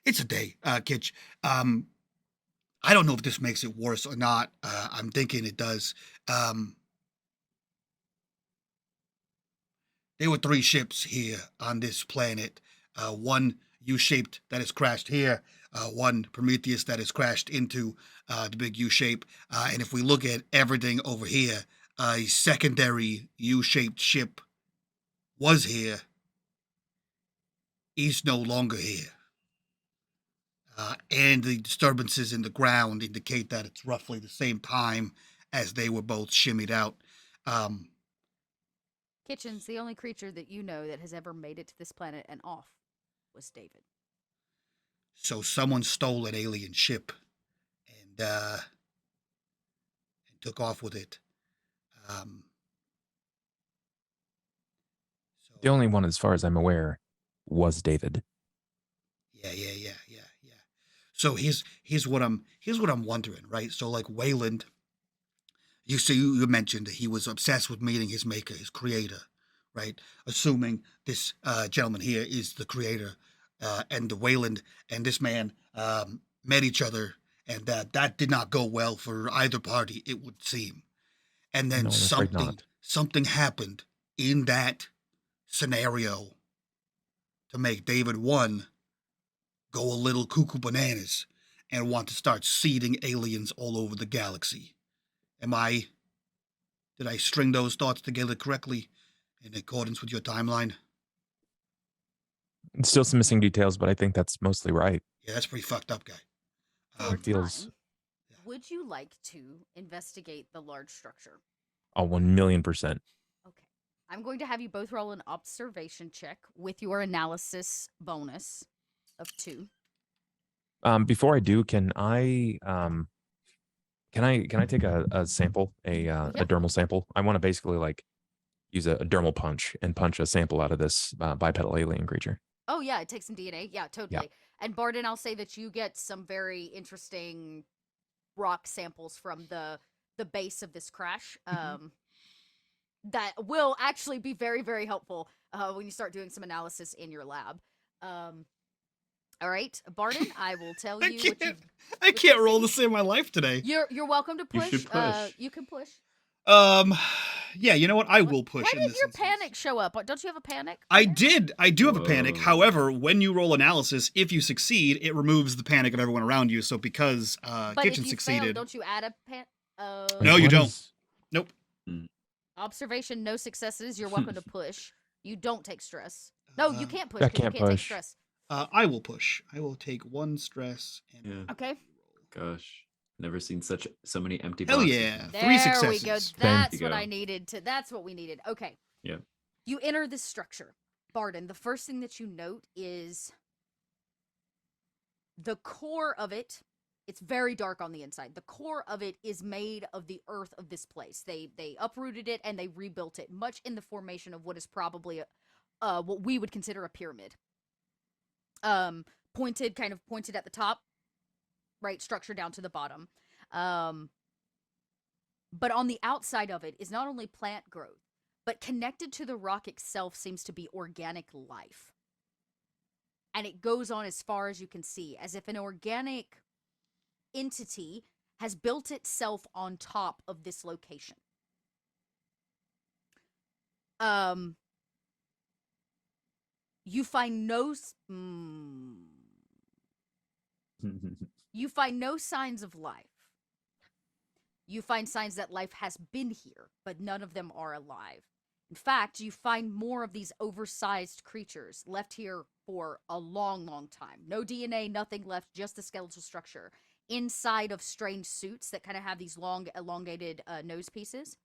it's a day, Kitch. I don't know if this makes it worse or not. I'm thinking it does. There were 3 ships here on this planet. One U-shaped that has crashed here. One Prometheus that has crashed into the big U-shape. And if we look at everything over here, a secondary U-shaped ship was here. Is no longer here. And the disturbances in the ground indicate that it's roughly the same time as they were both shimmied out. Kitchen's the only creature that you know that has ever made it to this planet and off was David. So someone stole an alien ship and took off with it. The only one, as far as I'm aware, was David. Yeah. So here's what I'm wondering, right? So like Wayland, you mentioned that he was obsessed with meeting his maker, his creator, right? Assuming this gentleman here is the creator, and the Wayland and this man met each other, and that did not go well for either party, it would seem. And then something happened in that scenario to make David 1 go a little cuckoo bananas and want to start seeding aliens all over the galaxy. Did I string those thoughts together correctly in accordance with your timeline? Still some missing details, but I think that's mostly right. Yeah, that's pretty fucked up, guy. It feels. Would you like to investigate the large structure? Oh, 1,000,000%. Okay. I'm going to have you both roll an observation check with your analysis bonus of 2. Before I do, can I take a sample, a dermal sample? I want to basically like use a dermal punch and punch a sample out of this bipedal alien creature. Oh yeah, it takes some DNA. Yeah, totally. Yeah. And Barden, I'll say that you get some very interesting rock samples from the base of this crash. That will actually be very, very helpful when you start doing some analysis in your lab. All right, Barden, I will tell I you what can't. you. I can't roll to save my life today. You're welcome to You push. should push. You can push. Yeah, you know what? I will push Why in did this your instance. panic show up? Don't you have a panic? I there? did. I do have a panic. Whoa. However, when you roll analysis, if you succeed, it removes the panic of everyone around you. So because But Kitchen if you succeeded, fail, don't you add a panic? No, Wait, you what don't. is- Nope. Observation, no successes. You're welcome to push. You don't take stress. No, you can't push I because you can't can't take push. stress. I will push. I will take 1 stress. And Yeah. Okay. Gosh, never seen so many empty Hell boxes. yeah. man. 3 There we successes. go. That's you what go. I needed to. That's what we needed. Okay. Yeah. You enter this structure, Barden. The first thing that you note is the core of it. It's very dark on the inside. The core of it is made of the earth of this place. They uprooted it and they rebuilt it, much in the formation of what is probably what we would consider a pyramid. Pointed at the top, right? Structure down to the bottom. But on the outside of it is not only plant growth, but connected to the rock itself seems to be organic life. And it goes on as far as you can see, as if an organic entity has built itself on top of this location. You find no you find no signs of life. You find signs that life has been here, but none of them are alive. In fact, you find more of these oversized creatures left here for a long, long time. No DNA, nothing left, just the skeletal structure. Inside of strange suits that kind of have these long, elongated nose pieces.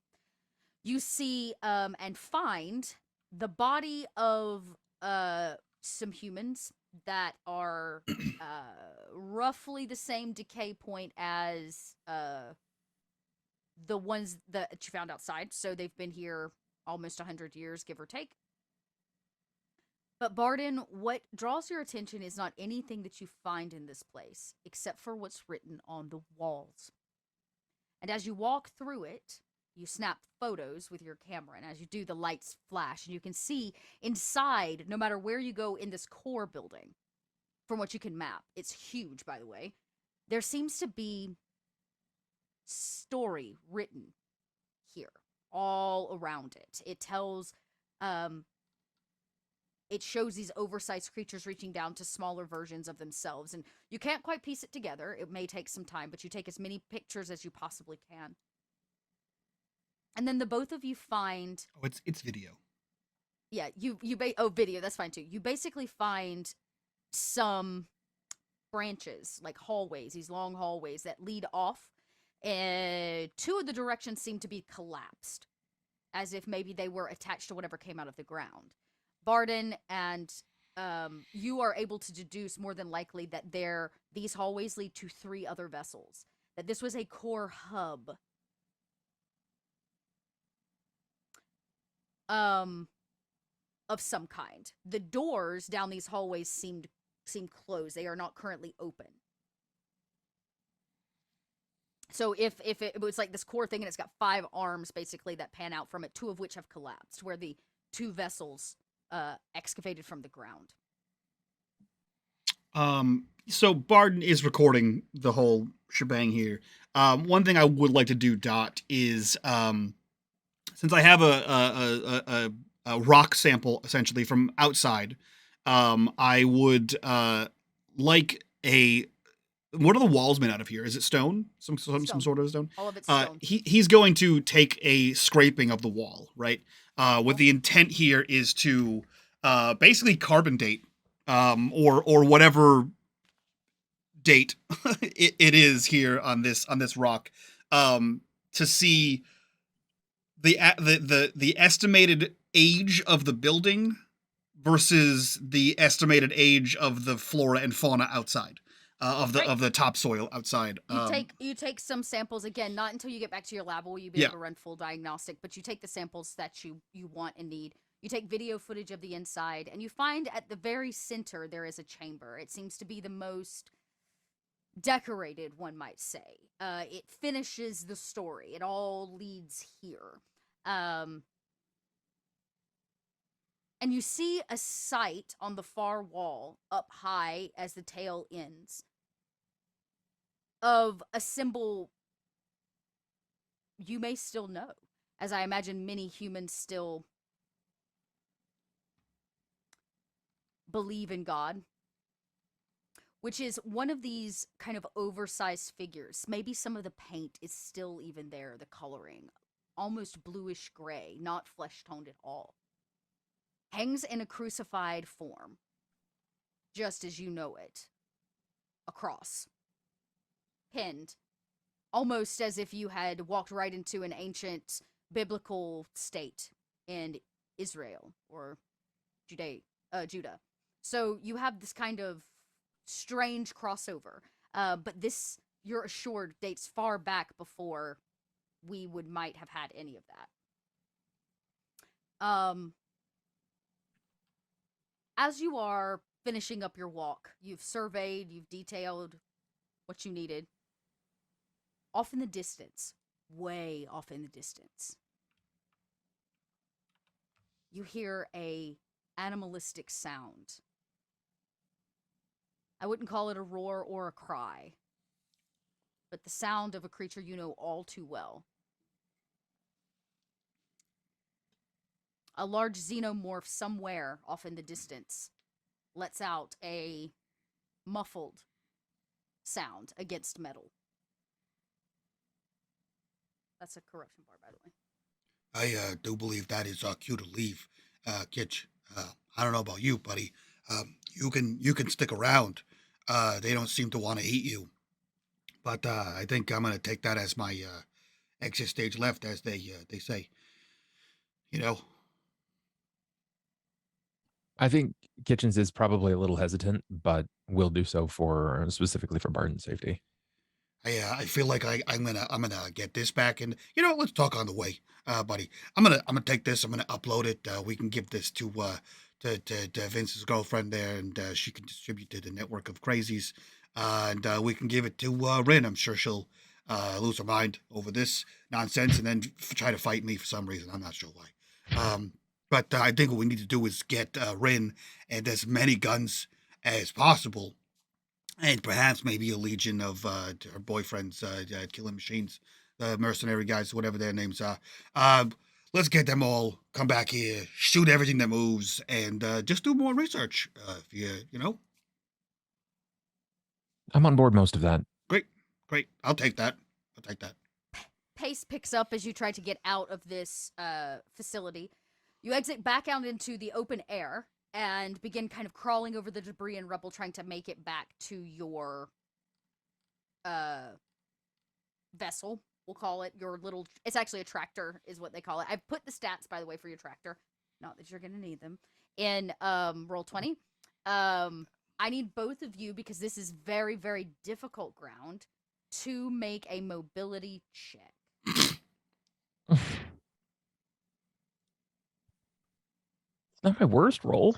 You see and find the body of some humans that are roughly the same decay point as the ones that you found outside. So they've been here almost 100 years, give or take. But Barden, what draws your attention is not anything that you find in this place, except for what's written on the walls. And as you walk through it, you snap photos with your camera, and as you do, the lights flash, and you can see inside, no matter where you go in this core building, from what you can map, it's huge, by the way, there seems to be story written here all around it. It tells it shows these oversized creatures reaching down to smaller versions of themselves, and you can't quite piece it together. It may take some time, but you take as many pictures as you possibly can. And then the both of you find it's video. Yeah, video, that's fine too. You basically find some branches, like hallways, these long hallways that lead off. Two of the directions seem to be collapsed, as if maybe they were attached to whatever came out of the ground. Barden and you are able to deduce more than likely that these hallways lead to 3 other vessels. That this was a core hub. Of some kind. The doors down these hallways seem closed. They are not currently open. So if it was like this core thing and it's got 5 arms basically that pan out from it, 2 of which have collapsed, where the 2 vessels excavated from the ground. So Barden is recording the whole shebang here. One thing I would like to do, Dot, is since I have a rock sample essentially from outside, I would like a. What are the walls made out of here? Is it stone? Some sort of stone? All of it's stone. He's going to take a scraping of the wall, right? With the intent here is to basically carbon date or whatever date it is here on this rock, to see the estimated age of the building versus the estimated age of the flora and fauna outside. Of the topsoil outside. You take some samples, again, not until you get back to your lab will you be able to run full diagnostic, but you take the samples that you want and need. You take video footage of the inside, and you find at the very center there is a chamber. It seems to be the most decorated, one might say. It finishes the story. It all leads here. And and you see a sight on the far wall, up high as the tail ends, of a symbol you may still know, as I imagine many humans still believe in God, which is one of these kind of oversized figures. Maybe some of the paint is still even there, the coloring, almost bluish gray, not flesh toned at all. Hangs in a crucified form, just as you know it, across, pinned, almost as if you had walked right into an ancient biblical state in Israel or Judah. So you have this kind of strange crossover, but this, you're assured, dates far back before we might have had any of that. As you are finishing up your walk, you've surveyed, you've detailed what you needed. Off in the distance, way off in the distance, you hear a animalistic sound. I wouldn't call it a roar or a cry, but the sound of a creature you know all too well. A large xenomorph somewhere off in the distance lets out a muffled sound against metal. That's a corruption bar, by the way. I do believe that is our cue to leave, Kitch. I don't know about you, buddy. You can stick around. They don't seem to want to eat you, but I think I'm gonna take that as my exit stage left, as they say. You know, I think Kitchens is probably a little hesitant, but will do so for specifically for Barton's safety. I feel like I'm gonna get this back, and let's talk on the way, buddy. I'm gonna take this. I'm gonna upload it. We can give this to Vince's girlfriend there, and she can distribute it to the network of crazies, and we can give it to Rin. I'm sure she'll lose her mind over this nonsense, and then try to fight me for some reason. I'm not sure why. But I think what we need to do is get Rin and as many guns as possible. And perhaps maybe a legion of her boyfriend's killing machines, the mercenary guys, whatever their names are. Let's get them all, come back here, shoot everything that moves, and just do more research. If you know. I'm on board most of that. Great. I'll take that. Pace picks up as you try to get out of this facility. You exit back out into the open air and begin kind of crawling over the debris and rubble, trying to make it back to your vessel, we'll call it. Your little, it's actually a tractor is what they call it. I've put the stats, by the way, for your tractor. Not that you're going to need them. In Roll20. I need both of you, because this is very, very difficult ground, to make a mobility check. Not my worst roll.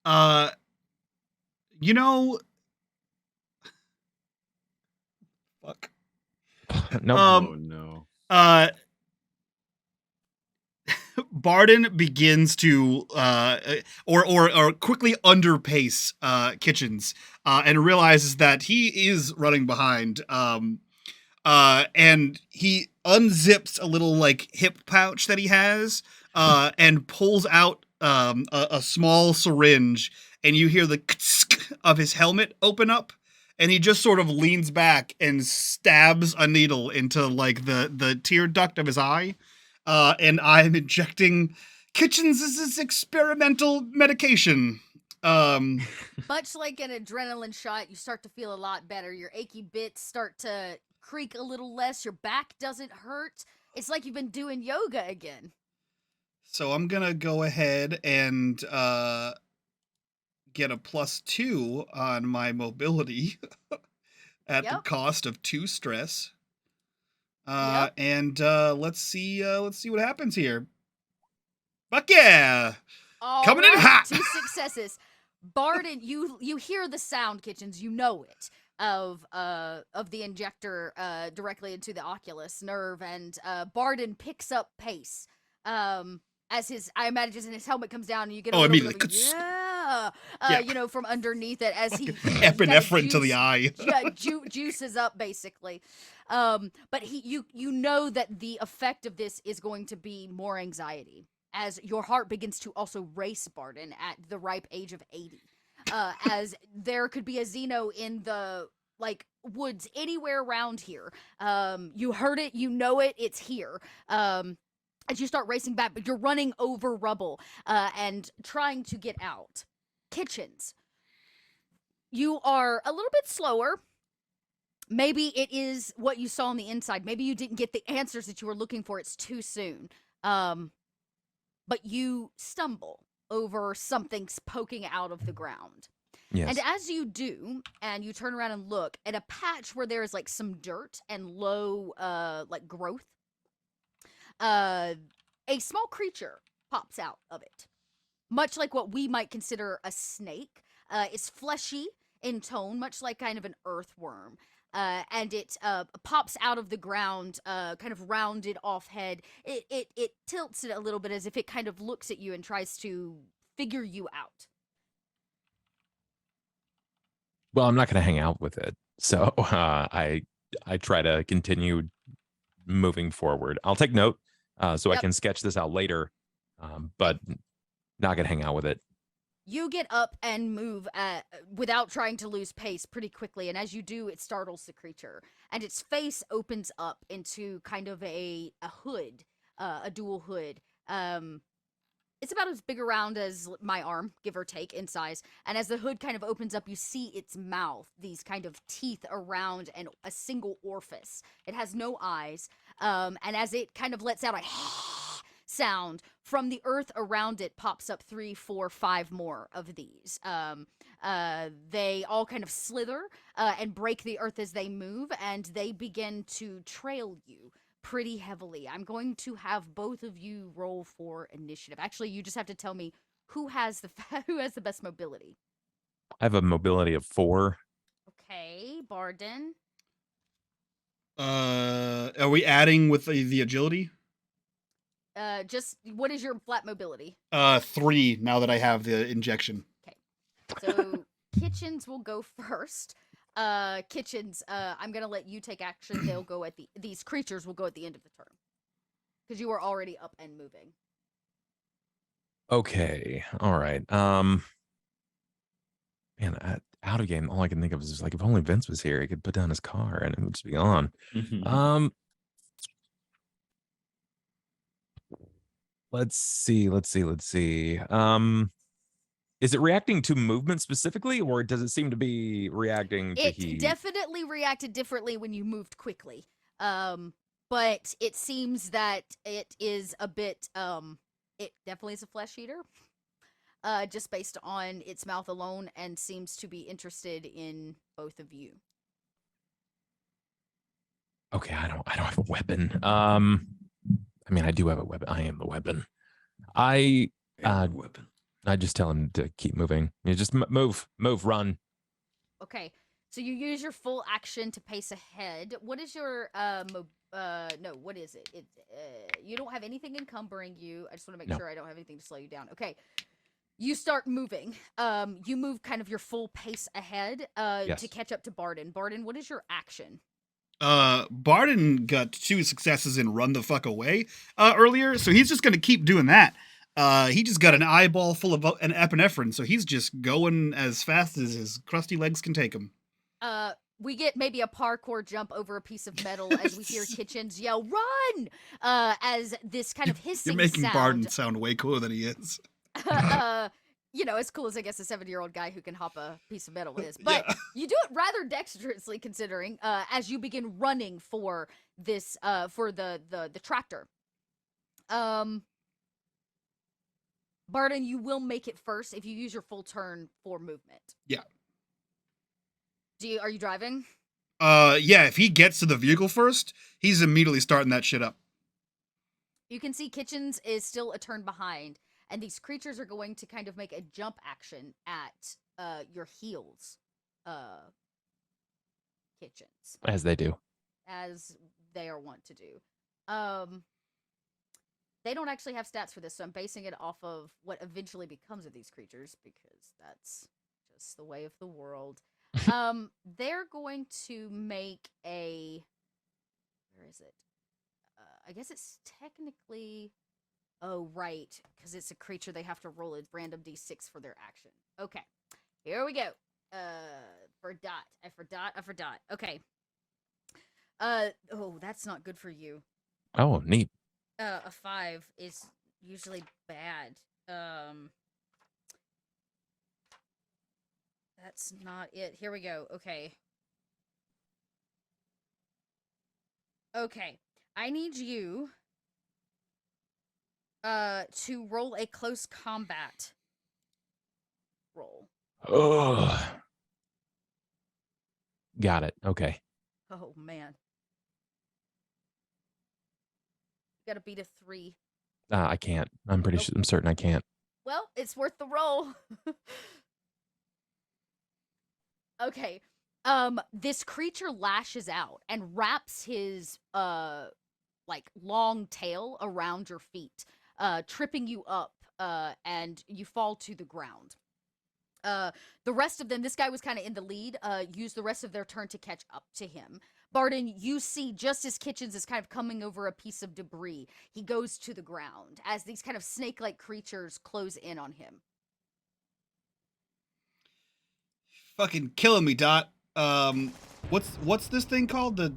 Fuck. No. Oh no. Barden begins to or quickly underpace Kitchens and realizes that he is running behind, and he unzips a little like hip pouch that he has and pulls out a small syringe, and you hear the of his helmet open up, and he just sort of leans back and stabs a needle into like the tear duct of his eye. And I'm injecting Kitchens' experimental medication. Much like an adrenaline shot, you start to feel a lot better. Your achy bits start to creak a little less. Your back doesn't hurt. It's like you've been doing yoga again. So I'm gonna go ahead and get a +2 on my mobility at the cost of 2 stress. And let's see what happens here. Fuck yeah! Coming in hot. 2 successes. Barden, you hear the sound, Kitchens. You know it of the injector directly into the oculus nerve, and Barden picks up pace I imagine his helmet comes down and you get a Oh, little bit of immediately. yeah, from underneath it as he Epinephrine to the eye. juices up basically. But you know that the effect of this is going to be more anxiety as your heart begins to also race, Barden, at the ripe age of 80. As there could be a Xeno in the woods anywhere around here. You heard it, you know it, it's here. As you start racing back, but you're running over rubble and trying to get out. Kitchens. You are a little bit slower. Maybe it is what you saw on the inside. Maybe you didn't get the answers that you were looking for. It's too soon. But you stumble over something poking out of the ground. Yes. And as you do, and you turn around and look at a patch where there is some dirt and low growth, a small creature pops out of it. Much like what we might consider a snake. It's fleshy in tone, much like kind of an earthworm. And it pops out of the ground, kind of rounded off head. It tilts it a little bit as if it kind of looks at you and tries to figure you out. Well, I'm not going to hang out with it. So I try to continue moving forward. I'll take note so I can sketch this out later, but not going to hang out with it. You get up and move without trying to lose pace pretty quickly, and as you do, it startles the creature, and its face opens up into kind of a hood, a dual hood. It's about as big around as my arm, give or take, in size, and as the hood kind of opens up, you see its mouth, these kind of teeth around and a single orifice. It has no eyes, and as it kind of lets out a sound from the earth around it pops up 3, 4, 5 more of these. They all kind of slither and break the earth as they move, and they begin to trail you pretty heavily. I'm going to have both of you roll for initiative. Actually, you just have to tell me who has the best mobility. I have a mobility of 4. Okay, Barden. Are we adding with the agility? Just what is your flat mobility? 3 now that I have the injection. Okay. So Kitchens will go first. Kitchens, I'm gonna let you take action. They'll go at these creatures will go at the end of the turn. Because you were already up and moving. Okay. All right. Man, out of game, all I can think of is just if only Vince was here, he could put down his car and it would just be on. Let's see. Is it reacting to movement specifically, or does it seem to be reacting to heat? It definitely reacted differently when you moved quickly. But it seems that it is a bit, it definitely is a flesh eater. Just based on its mouth alone, and seems to be interested in both of you. Okay, I don't have a weapon. I mean, I do have a weapon. I am the weapon. I just tell him to keep moving. You just move, run. Okay, so you use your full action to pace ahead. What is your no, what is it? You don't have anything encumbering you. I just want to make sure I don't have anything to slow you down. Okay. You start moving. You move kind of your full pace ahead to catch up to Barden. Barden, what is your action? Barden got 2 successes in run the fuck away earlier, so he's just gonna keep doing that. He just got an eyeball full of an epinephrine, so he's just going as fast as his crusty legs can take him. We get maybe a parkour jump over a piece of metal as we hear Kitchens yell, "Run!" As this kind of hissing You're making sound. Barden sound way cooler than he is. As cool as I guess a 7-year-old guy who can hop a piece of metal is. But you do it rather dexterously considering as you begin running for this for the tractor. Barden, you will make it first if you use your full turn for movement. Yeah. Are you driving? Yeah, if he gets to the vehicle first, he's immediately starting that shit up. You can see Kitchens is still a turn behind, and these creatures are going to kind of make a jump action at your heels, Kitchens. As they do. As they are wont to do. they don't actually have stats for this, so I'm basing it off of what eventually becomes of these creatures because that's just the way of the world. They're going to make a. Where is it? I guess it's technically. Oh, right, because it's a creature. They have to roll a random d6 for their action. Okay, here we go. Forgot. I forgot. Okay. Oh, that's not good for you. Oh, neat. A 5 is usually bad. That's not it. Here we go. Okay. Okay. I need you to roll a close combat roll. Oh. Got it. Okay. Oh man. You gotta beat a 3. I can't. I'm pretty sure. I'm certain I can't. Well, it's worth the roll. Okay. This creature lashes out and wraps his like long tail around your feet, tripping you up, and you fall to the ground. The rest of them, this guy was kind of in the lead, used the rest of their turn to catch up to him. Barden, you see just as Kitchens is kind of coming over a piece of debris, he goes to the ground as these kind of snake-like creatures close in on him. Fucking killing me, Dot. What's this thing called? The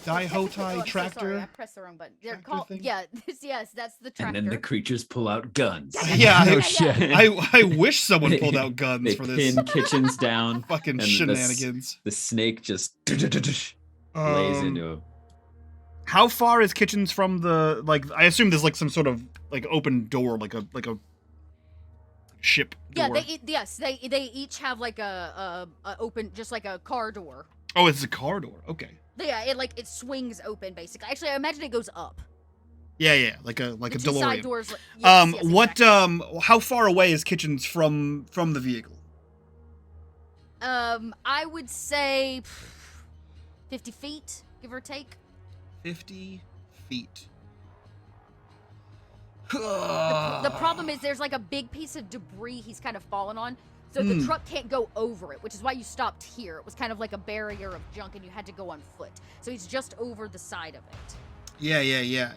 Daihotai tractor? So sorry, I pressed the wrong button. They're Tractor called, thing? yeah, yes, that's the tractor. And then the creatures pull out guns. Yeah, No I- shit. I wish someone pulled out guns They for this pin Kitchens down. fucking and shenanigans. The snake just lays into him. How far is Kitchens from the, like, I assume there's like some sort of like open door, like a ship door. Yeah, they each have like a open, just like a car door. Oh, it's a car door. Okay. Yeah, it swings open basically. Actually, I imagine it goes up. Yeah, like a The two side DeLorean. doors. Yes, exactly. How far away is Kitchens from the vehicle? I would say 50 feet, give or take. 50 feet. The problem is there's like a big piece of debris he's kind of fallen on, so the truck can't go over it, which is why you stopped here. It was kind of like a barrier of junk, and you had to go on foot. So he's just over the side of it. Yeah.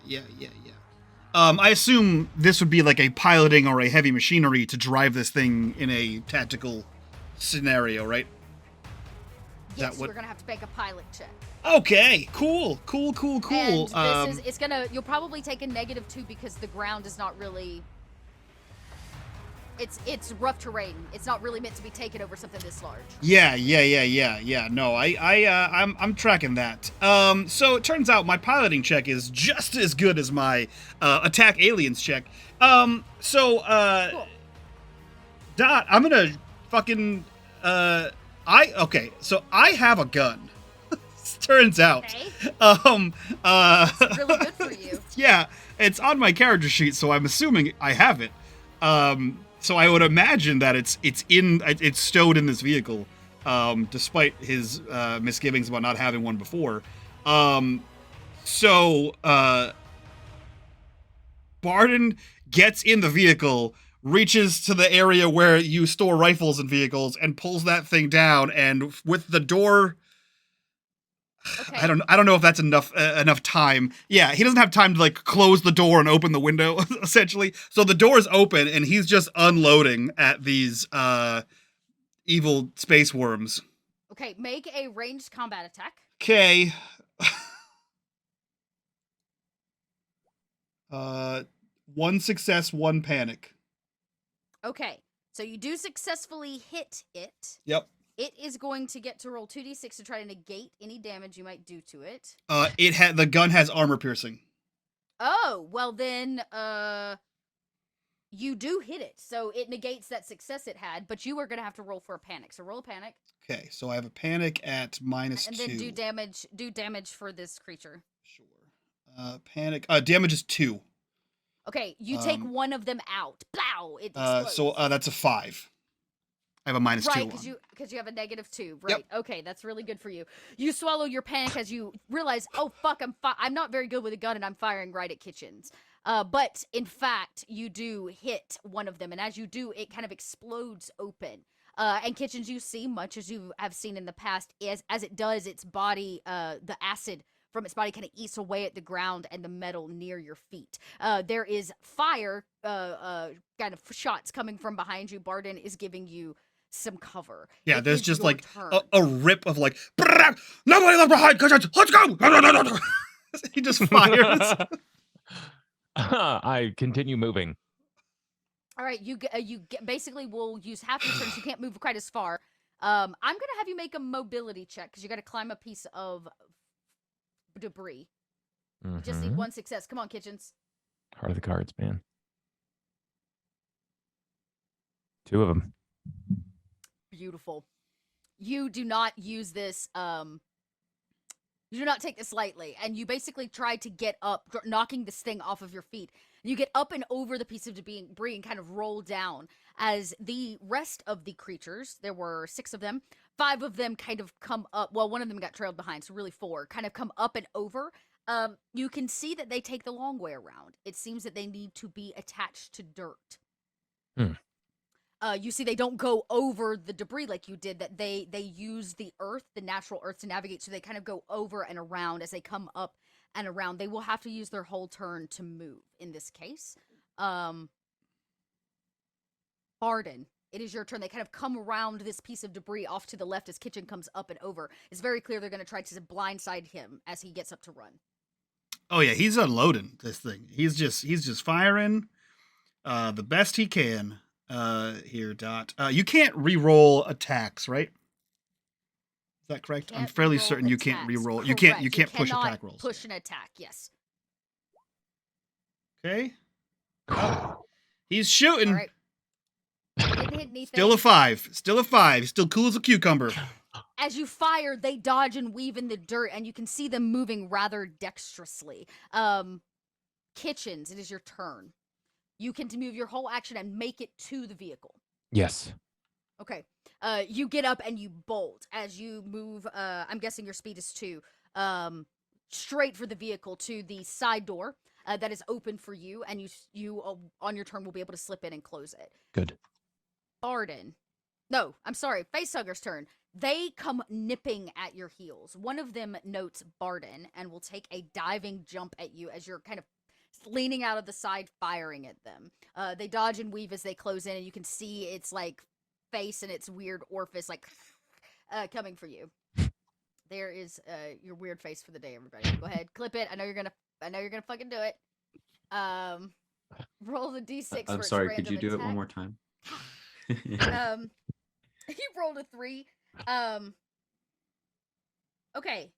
I assume this would be like a piloting or a heavy machinery to drive this thing in a tactical scenario, right? Yes, we're gonna have to make a pilot check. Okay, cool. And this you'll probably take a -2 because the ground is not really. It's rough terrain. It's not really meant to be taken over something this large. Yeah. No, I'm tracking that. So it turns out my piloting check is just as good as my attack aliens check. Cool. Dot, I'm gonna fucking okay. So I have a gun. Turns out. Okay. It's really good for you. Yeah, it's on my character sheet, so I'm assuming I have it. So I would imagine that it's stowed in this vehicle, despite his misgivings about not having one before. Barden gets in the vehicle, reaches to the area where you store rifles and vehicles, and pulls that thing down. And with the door, Okay. I don't know if that's enough time. Yeah, he doesn't have time to like close the door and open the window essentially. So the door's open and he's just unloading at these evil space worms. Okay, make a ranged combat attack. Okay. 1 success, 1 panic. Okay, so you do successfully hit it. Yep. It is going to get to roll 2d6 to try to negate any damage you might do to it. The gun has armor piercing. Oh, well then, you do hit it, so it negates that success it had, but you are going to have to roll for a panic. So roll a panic. Okay, so I have a panic at -2. And then do damage for this creature. Sure. Panic. Damage is 2. Okay, you take one of them out. Blow! It explodes. So that's a 5. I have a -2. Right, because you have a -2. Right. Yep. Okay, that's really good for you. You swallow your panic as you realize, oh fuck, I'm not very good with a gun and I'm firing right at Kitchens. But in fact, you do hit one of them, and as you do, it kind of explodes open. And Kitchens, you see, much as you have seen in the past, as it does, its body, the acid from its body kind of eats away at the ground and the metal near your feet. There is fire, kind of shots coming from behind you. Barden is giving you some cover. Yeah, there's just like turn. a rip of like, nobody left behind, let's go! He just fires. I continue moving. All right, basically will use half your turn, so you can't move quite as far. I'm gonna have you make a mobility check because you got to climb a piece of debris. You just need one success. Come on, Kitchens. Heart of the cards, man. 2 of them. Beautiful. You do not use this. You do not take this lightly, and you basically try to get up, knocking this thing off of your feet. You get up and over the piece of debris and kind of roll down as the rest of the creatures, there were 6 of them, 5 of them kind of come up. Well, one of them got trailed behind, so really 4 kind of come up and over. You can see that they take the long way around. It seems that they need to be attached to dirt. You see they don't go over the debris like you did, that they use the earth, the natural earth, to navigate, so they kind of go over and around as they come up and around. They will have to use their whole turn to move in this case. Barden, it is your turn. They kind of come around this piece of debris off to the left as Kitchen comes up and over. It's very clear they're going to try to blindside him as he gets up to run. Oh yeah, he's unloading this thing. He's just firing the best he can. Here, Dot. You can't re-roll attacks, right? Is that correct? I'm fairly certain you can't re-roll. You can't push attack rolls. Push an attack, yes. Okay. He's shooting. All right. Didn't hit anything. Still a 5. Still a 5. He's still cool as a cucumber. As you fire, they dodge and weave in the dirt, and you can see them moving rather dexterously. Kitchens, it is your turn. You can move your whole action and make it to the vehicle. Yes. Okay. You get up and you bolt as you move. I'm guessing your speed is 2. Straight for the vehicle to the side door that is open for you, and you on your turn will be able to slip in and close it. Good. Barden. No, I'm sorry. Facehugger's turn. They come nipping at your heels. One of them notes Barden and will take a diving jump at you as you're kind of leaning out of the side, firing at them. They dodge and weave as they close in, and you can see its like face and its weird orifice like coming for you. There is your weird face for the day, everybody. Go ahead, clip it. I know you're gonna fucking do it. Roll the d6. I'm sorry. Could you do it one more time? You rolled a 3. Okay.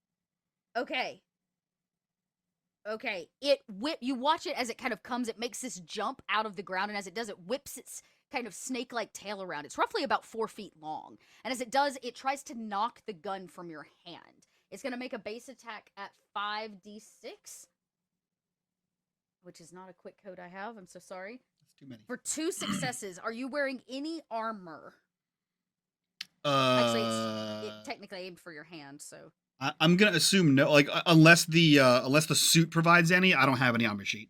You watch it as it kind of comes. It makes this jump out of the ground, and as it does, it whips its kind of snake-like tail around. It's roughly about 4 feet long, and as it does, it tries to knock the gun from your hand. It's going to make a base attack at 5d6, which is not a quick code I have. I'm so sorry. That's too many. For 2 successes, are you wearing any armor? Actually, it's technically aimed for your hand, so. I'm gonna assume no. Like unless the suit provides any, I don't have any armor sheet.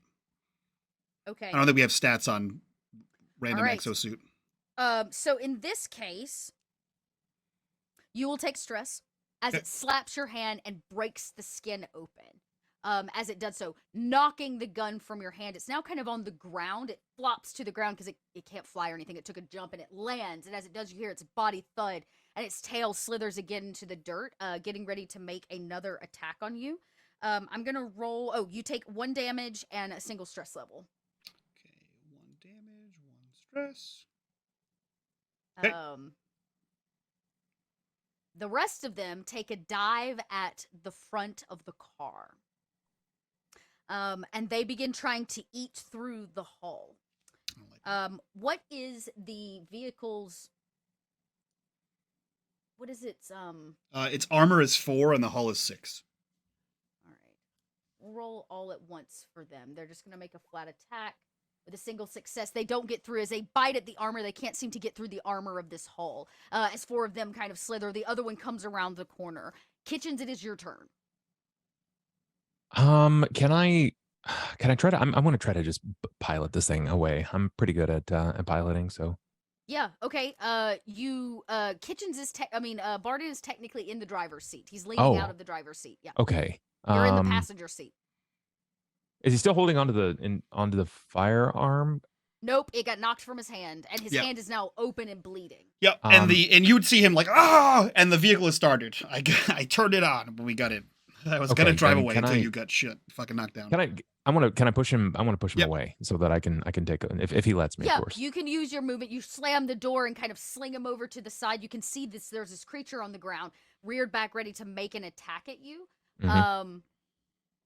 Okay. I don't think we have stats on random exosuit. So in this case, you will take stress as it slaps your hand and breaks the skin open. As it does so, knocking the gun from your hand. It's now kind of on the ground. It flops to the ground because it can't fly or anything. It took a jump and it lands. And as it does, you hear its body thud and its tail slithers again into the dirt, getting ready to make another attack on you. I'm going to roll. Oh, you take 1 damage and a single stress level. Okay, 1 damage, 1 stress. Okay. The rest of them take a dive at the front of the car. And they begin trying to eat through the hull. What is the vehicle's... What is its... Its armor is 4 and the hull is 6. All right. We'll roll all at once for them. They're just going to make a flat attack with a single success. They don't get through. As they bite at the armor, they can't seem to get through the armor of this hull. As 4 of them kind of slither, the other one comes around the corner. Kitchens, it is your turn. Can I Can I try to? I want to try to just pilot this thing away. I'm pretty good at piloting, so. Yeah. Okay. Kitchens is. Barden is technically in the driver's seat. He's leaning out Oh, of the driver's seat. Yeah. okay. You're in the passenger seat. Is he still holding onto the firearm? Nope. It got knocked from his hand, and his Yep. hand is now open and bleeding. Yep. And you'd see him like, and the vehicle is started. I turned it on when we got in. I was gonna drive away until you got fucking knocked down. Can I push him? I want to push him away so that I can take if he lets me, Yeah, of course. you can use your movement. You slam the door and kind of sling him over to the side. You can see there's this creature on the ground, reared back, ready to make an attack at you. Mhm.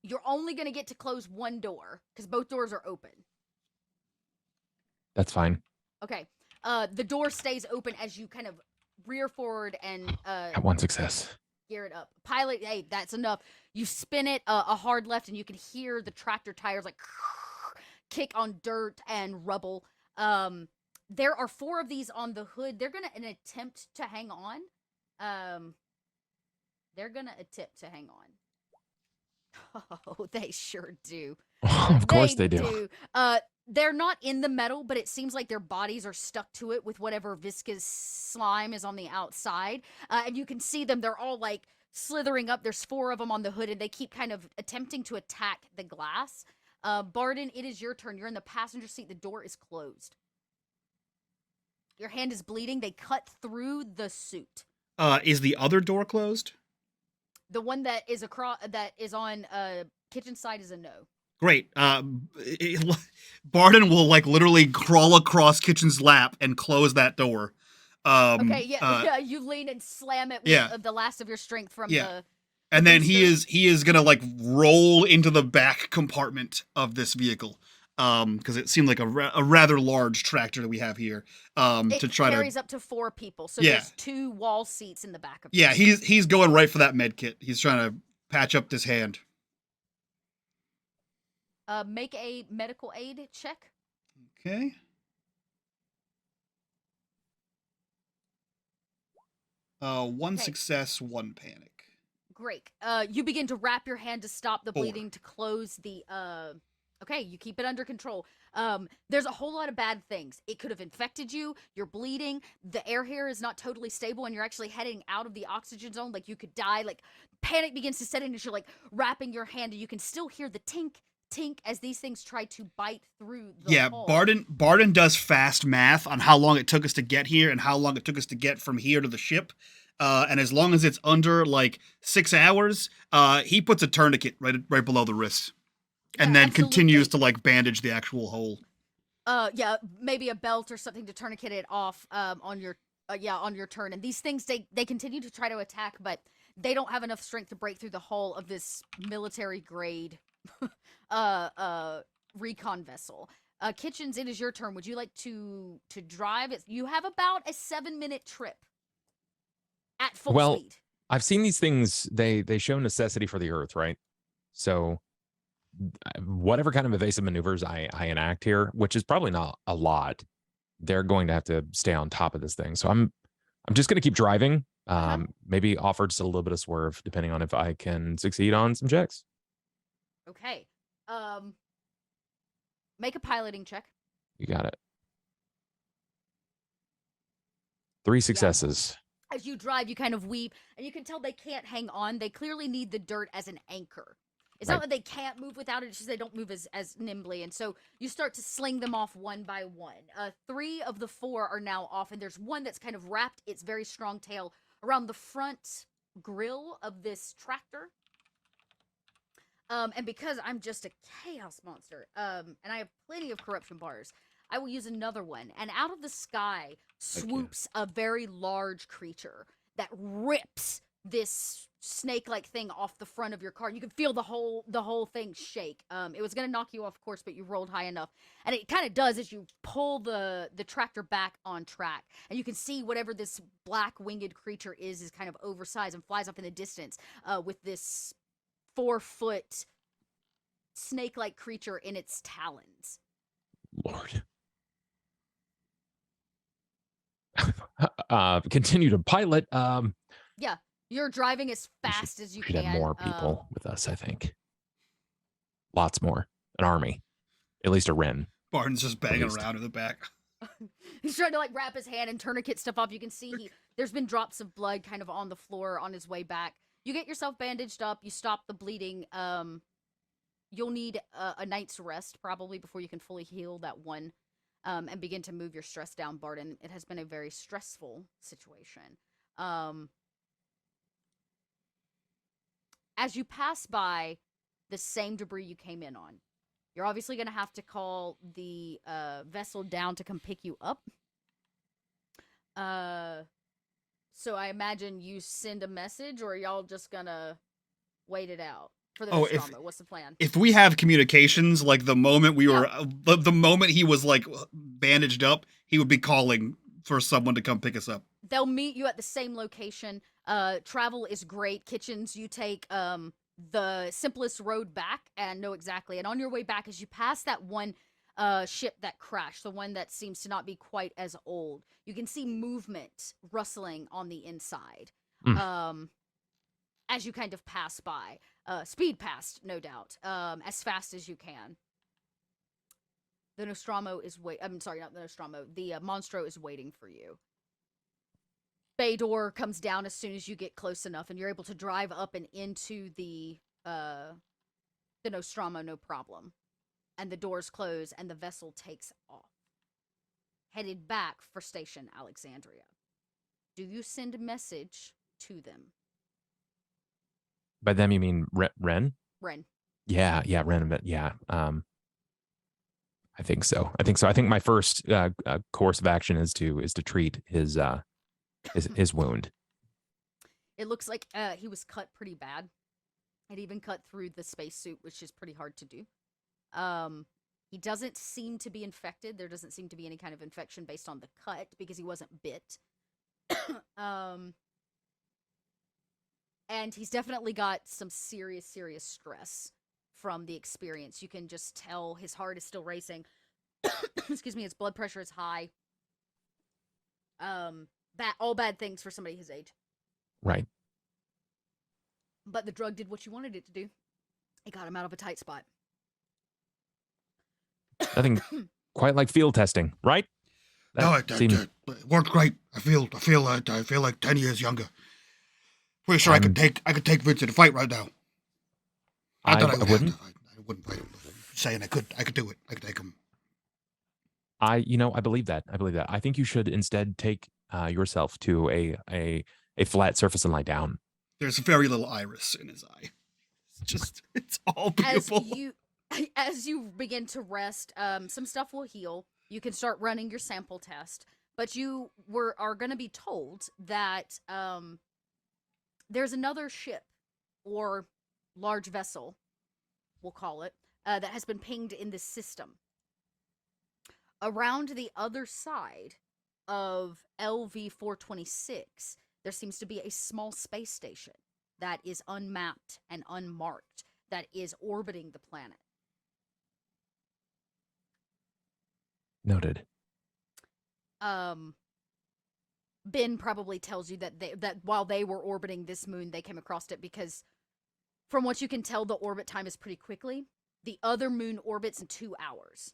You're only gonna get to close one door because both doors are open. That's fine. Okay. The door stays open as you kind of rear forward and Got one success. gear it up. Pilot, hey, that's enough. You spin it a hard left, and you can hear the tractor tires like kick on dirt and rubble. There are 4 of these on the hood. They're gonna attempt to hang on. Oh, they sure do. Of course they do. They're not in the metal, but it seems like their bodies are stuck to it with whatever viscous slime is on the outside. And you can see them. They're all like slithering up. There's 4 of them on the hood, and they keep kind of attempting to attack the glass. Barden, it is your turn. You're in the passenger seat. The door is closed. Your hand is bleeding. They cut through the suit. Is the other door closed? The one that is on kitchen side is a no. Great. Barden will like literally crawl across Kitchen's lap and close that door. Okay, yeah, you lean and slam it with the last of your strength from the. And then he is gonna like roll into the back compartment of this vehicle, because it seemed like a rather large tractor that we have here. It carries up to 4 people, so there's 2 wall seats in the back of. Yeah, he's going right for that med kit. He's trying to patch up this hand. Make a medical aid check. Okay. One success, 1 panic. Great. You begin to wrap your hand to stop the bleeding, to close the. Okay, you keep it under control. There's a whole lot of bad things. It could have infected you. You're bleeding. The air here is not totally stable, and you're actually heading out of the oxygen zone. Like you could die. Like panic begins to set in as you're like wrapping your hand, and you can still hear the tink as these things try to bite through the hull. Barden does fast math on how long it took us to get here and how long it took us to get from here to the ship. And as long as it's under like 6 hours, he puts a tourniquet right below the wrist, and then continues to like bandage the actual hole. Yeah, maybe a belt or something to tourniquet it off on your turn. And these things they continue to try to attack, but they don't have enough strength to break through the hull of this military grade recon vessel. Kitchens, it is your turn. Would you like to drive it? You have about a 7-minute trip at full speed. I've seen these things. They show necessity for the Earth, right? So whatever kind of evasive maneuvers I enact here, which is probably not a lot, they're going to have to stay on top of this thing. So I'm just going to keep driving. Maybe offer just a little bit of swerve, depending on if I can succeed on some checks. Okay. Make a piloting check. You got it. 3 successes. Yeah. As you drive, you kind of weep, and you can tell they can't hang on. They clearly need the dirt as an anchor. It's not that they can't move without it, it's just they don't move as nimbly. And so you start to sling them off one by one. 3 of the 4 are now off, and there's one that's kind of wrapped its very strong tail around the front grill of this tractor. And because I'm just a chaos monster, and I have plenty of corruption bars, I will use another one. And out of the sky swoops a very large creature that rips this snake-like thing off the front of your car. You can feel the whole thing shake. It was gonna knock you off course, but you rolled high enough, and it kind of does as you pull the tractor back on track, and you can see whatever this black winged creature is kind of oversized and flies up in the distance with this 4-foot snake-like creature in its talons. Lord. Continue to pilot. Yeah, you're driving as fast as you should can. have more people with us, I think. Lots more. an army, at least a Ren. Barton's just banging least. around in the back. He's trying to like wrap his hand and tourniquet stuff off. You can see there's been drops of blood kind of on the floor on his way back. You get yourself bandaged up. You stop the bleeding. You'll need a night's rest probably before you can fully heal that one, and begin to move your stress down, Barton. It has been a very stressful situation. As you pass by the same debris you came in on, you're obviously going to have to call the vessel down to come pick you up. So I imagine you send a message, or are y'all just going to wait it out for the Nostromo? What's the plan? If we have communications, like the moment we were, the moment he was like bandaged up, he would be calling for someone to come pick us up. They'll meet you at the same location. Travel is great. Kitchens, you take the simplest road back and know exactly. And on your way back, as you pass that one ship that crashed, the one that seems to not be quite as old, you can see movement rustling on the inside. As you kind of pass by. Speed past, no doubt. As fast as you can. The Nostromo is I'm sorry, not the Nostromo. The Monstro is waiting for you. Bay door comes down as soon as you get close enough, and you're able to drive up and into the Nostromo, no problem. And the doors close, and the vessel takes off, headed back for Station Alexandria. Do you send a message to them? By them, you mean Ren? Ren. Yeah, Ren. Yeah. I think so. I think my first course of action is to treat his wound. It looks like he was cut pretty bad. It even cut through the spacesuit, which is pretty hard to do. He doesn't seem to be infected. There doesn't seem to be any kind of infection based on the cut because he wasn't bit. And he's definitely got some serious stress from the experience. You can just tell his heart is still racing. Excuse me, his blood pressure is high. All bad things for somebody his age. Right. But the drug did what you wanted it to do. It got him out of a tight spot. Nothing quite like field testing, right? No, it worked great. I feel like 10 years younger. Pretty sure I could take Vince in a fight right now. I wouldn't. I wouldn't fight him. Saying I could do it. I could take him. I believe that. I think you should instead take yourself to a flat surface and lie down. There's very little iris in his eye. It's all beautiful. As you begin to rest, some stuff will heal. You can start running your sample test, but you are going to be told that there's another ship or large vessel, we'll call it, that has been pinged in this system. Around the other side of LV-426, there seems to be a small space station that is unmapped and unmarked that is orbiting the planet. Noted. Ben probably tells you that while they were orbiting this moon, they came across it because, from what you can tell, the orbit time is pretty quickly. The other moon orbits in 2 hours.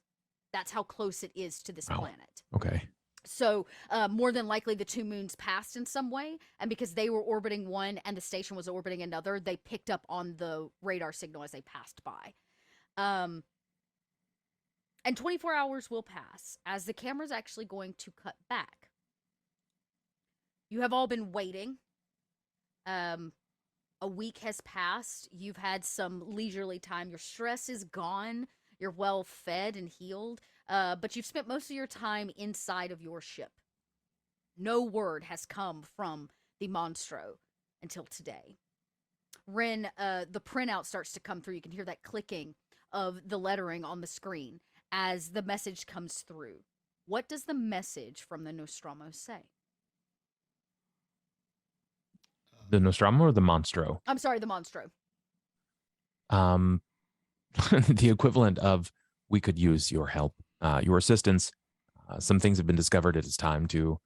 That's how close it is to this planet. Okay. So, more than likely, the two moons passed in some way, and because they were orbiting one and the station was orbiting another, they picked up on the radar signal as they passed by. And 24 hours will pass as the camera's actually going to cut back. You have all been waiting. A week has passed. You've had some leisurely time. Your stress is gone. You're well fed and healed. But you've spent most of your time inside of your ship. No word has come from the Monstro until today. Ren, the printout starts to come through. You can hear that clicking of the lettering on the screen as the message comes through. What does the message from the Nostromo say? The Nostromo or the Monstro? I'm sorry, the Monstro. The equivalent of, we could use your help, your assistance. Some things have been discovered. It is time to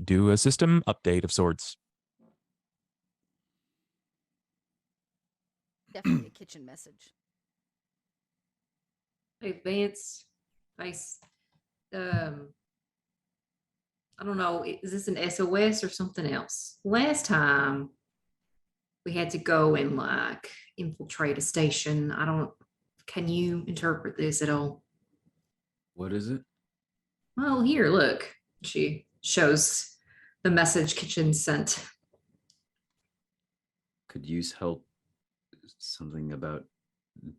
do a system update of sorts. Definitely a kitchen message. Hey, Vance, Face. I don't know. Is this an SOS or something else? Last time we had to go and like infiltrate a station. I don't. Can you interpret this at all? What is it? Well, here, look. She shows the message Kitchen sent. Could use help. Something about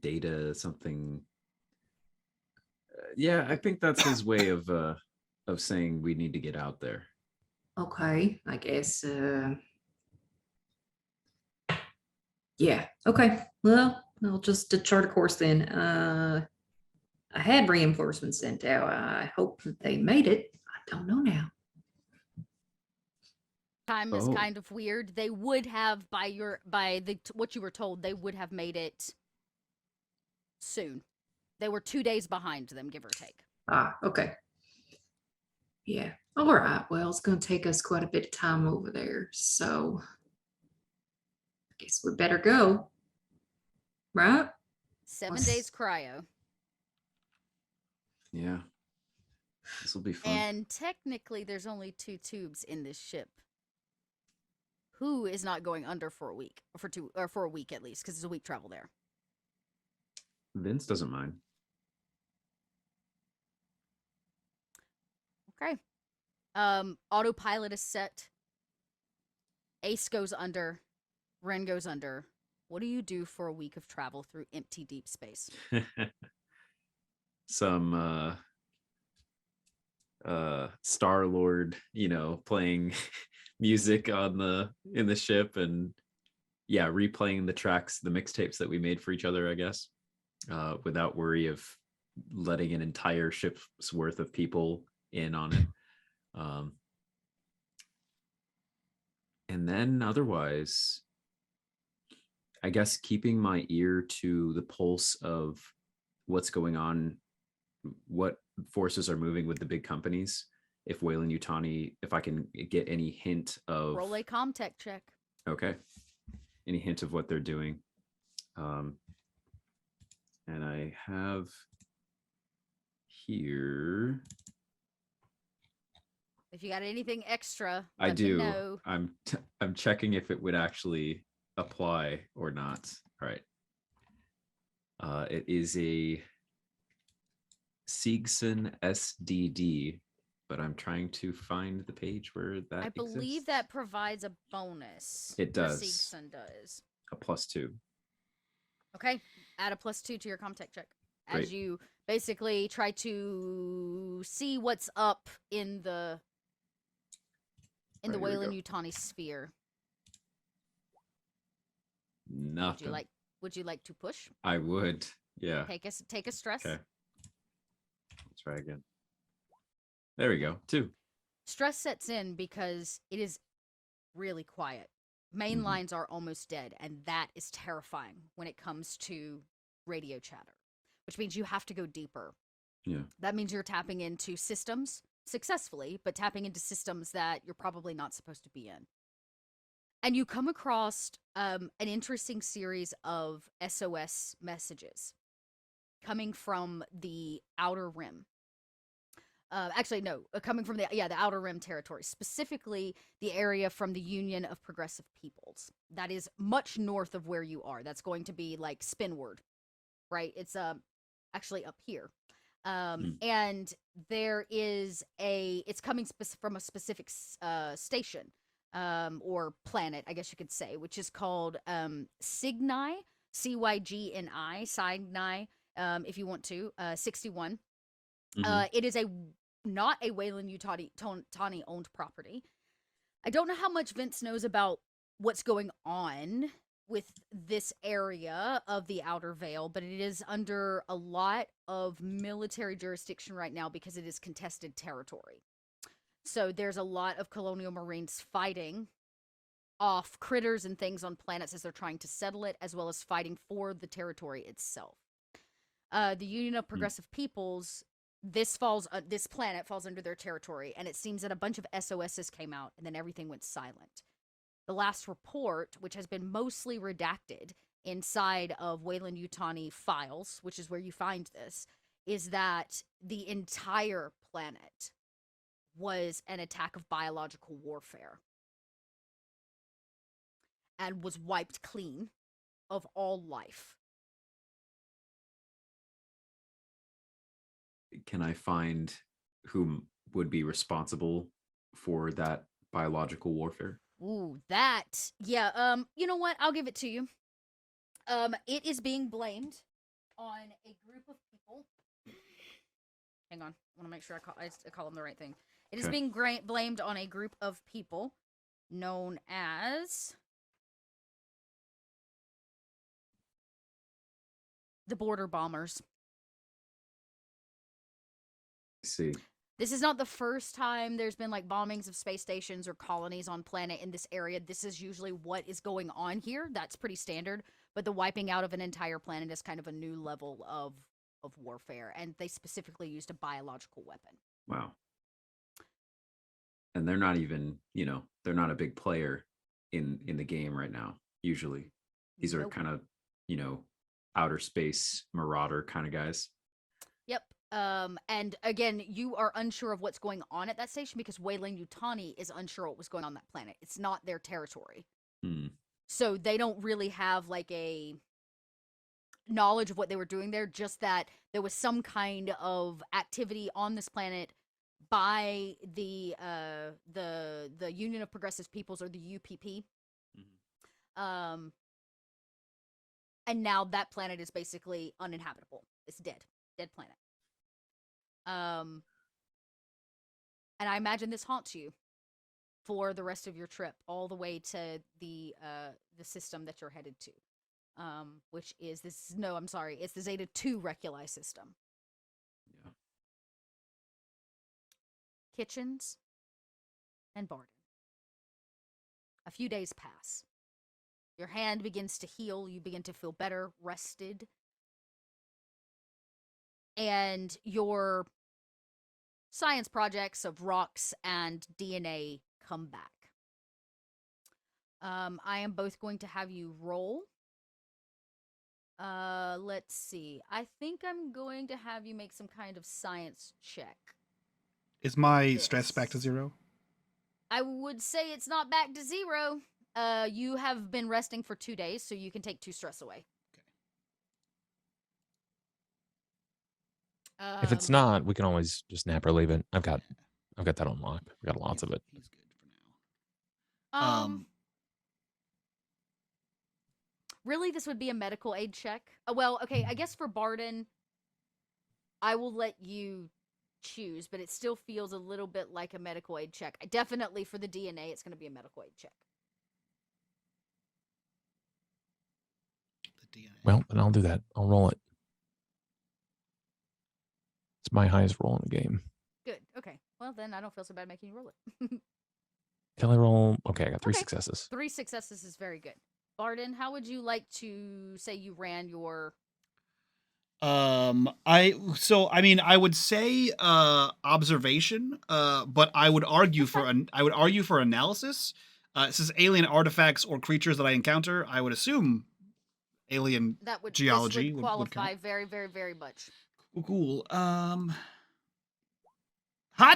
data. Something. Yeah, I think that's his way of saying we need to get out there. Okay, I guess. Yeah. Okay. Well, I'll just chart a course then. I had reinforcements sent out. I hope that they made it. I don't know now. Time is Oh. kind of weird. They would have what you were told. They would have made it soon. They were 2 days behind them, give or take. Ah, okay. Yeah. All right. Well, it's going to take us quite a bit of time over there. So I guess we better go. Right? 7 Let's- days cryo. Yeah. This will be fun. And technically, there's only 2 tubes in this ship. Who is not going under for a week, or for a week at least, because it's a week travel there. Vince doesn't mind. Okay. Autopilot is set. Ace goes under. Ren goes under. What do you do for a week of travel through empty deep space? Some Star-Lord, playing music in the ship, and yeah, replaying the tracks, the mixtapes that we made for each other, I guess, without worry of letting an entire ship's worth of people in on it. And then otherwise, I guess keeping my ear to the pulse of what's going on, what forces are moving with the big companies. If Weyland-Yutani, if I can get any hint of... Roll a Comtech check. Okay. Any hint of what they're doing. And I have here... If you got anything extra, I let me do. know. I'm checking if it would actually apply or not. All right. It is a Siegson SDD, but I'm trying to find the page where that I believe exists. that provides a bonus. It does. Siegson does. A +2. Okay. Add a +2 to your Comtech check. Great. As you basically try to see what's up in the Right, here we go. Weyland-Yutani sphere. Nothing. Would you like to push? I would. Yeah. Take a stress. Okay. Let's try again. There we go. 2. Stress sets in because it is really quiet. Main Mhm. lines are almost dead, and that is terrifying when it comes to radio chatter, which means you have to go deeper. Yeah. That means you're tapping into systems successfully, but tapping into systems that you're probably not supposed to be in. And you come across an interesting series of SOS messages coming from the Outer Rim. Coming from the Outer Rim territory, specifically the area from the Union of Progressive Peoples. That is much north of where you are. That's going to be like Spinward, right? It's actually up here. And there is it's coming from a specific station, or planet, I guess you could say, which is called Cygni, Cygni, Cygni, if you want to, 61. It is not a Weyland-Yutani owned property. I don't know how much Vince knows about what's going on with this area of the Outer Veil, but it is under a lot of military jurisdiction right now because it is contested territory. So there's a lot of colonial marines fighting off critters and things on planets as they're trying to settle it, as well as fighting for the territory itself. The Union of Progressive Peoples, this planet falls under their territory, and it seems that a bunch of SOSs came out, and then everything went silent. The last report, which has been mostly redacted inside of Weyland-Yutani files, which is where you find this, is that the entire planet was an attack of biological warfare and was wiped clean of all life. Can I find who would be responsible for that biological warfare? Ooh, that. Yeah, you know what? I'll give it to you. It is being blamed on a group of people. Hang on. I want to make sure I call them the right thing. It is being blamed on a group of people known as the Border Bombers. See. This is not the first time there's been like bombings of space stations or colonies on planet in this area. This is usually what is going on here. That's pretty standard. But the wiping out of an entire planet is kind of a new level of warfare. And they specifically used a biological weapon. Wow. And they're not even, they're not a big player in the game right now. Usually these are kind of, outer space marauder kind of guys. Yep. And again, you are unsure of what's going on at that station because Weyland-Yutani is unsure what was going on that planet. It's not their territory. So they don't really have like a knowledge of what they were doing there, just that there was some kind of activity on this planet by the Union of Progressive Peoples, or the UPP. And now that planet is basically uninhabitable. It's dead planet. And I imagine this haunts you for the rest of your trip, all the way to the system that you're headed to, which is this. No, I'm sorry, it's the Zeta 2 Reculi system. Yeah. Kitchens and Barden. A few days pass. Your hand begins to heal. You begin to feel better, rested. And your science projects of rocks and DNA come back. I am both going to have you roll. Let's see. I think I'm going to have you make some kind of science check. Is my stress back to 0? I would say it's not back to 0. You have been resting for 2 days, so you can take 2 stress away. Okay. If it's not, we can always just nap or leave it. I've got that on lock. I've got lots of it. He's good for now. Really, this would be a medical aid check. Well, okay, I guess for Barden, I will let you choose, but it still feels a little bit like a medical aid check. Definitely for the DNA, it's going to be a medical aid check. The DNA. Well, then I'll do that. I'll roll it. It's my highest roll in the game. Good. Okay. Well, then I don't feel so bad making you roll it. Can I roll? Okay, I got 3 successes. 3 successes is very good. Barden, how would you like to say you ran your... I would say observation, but I would argue for analysis. It says alien artifacts or creatures that I encounter. I would assume alien geology would qualify would count. very, very, very much. Cool. Hot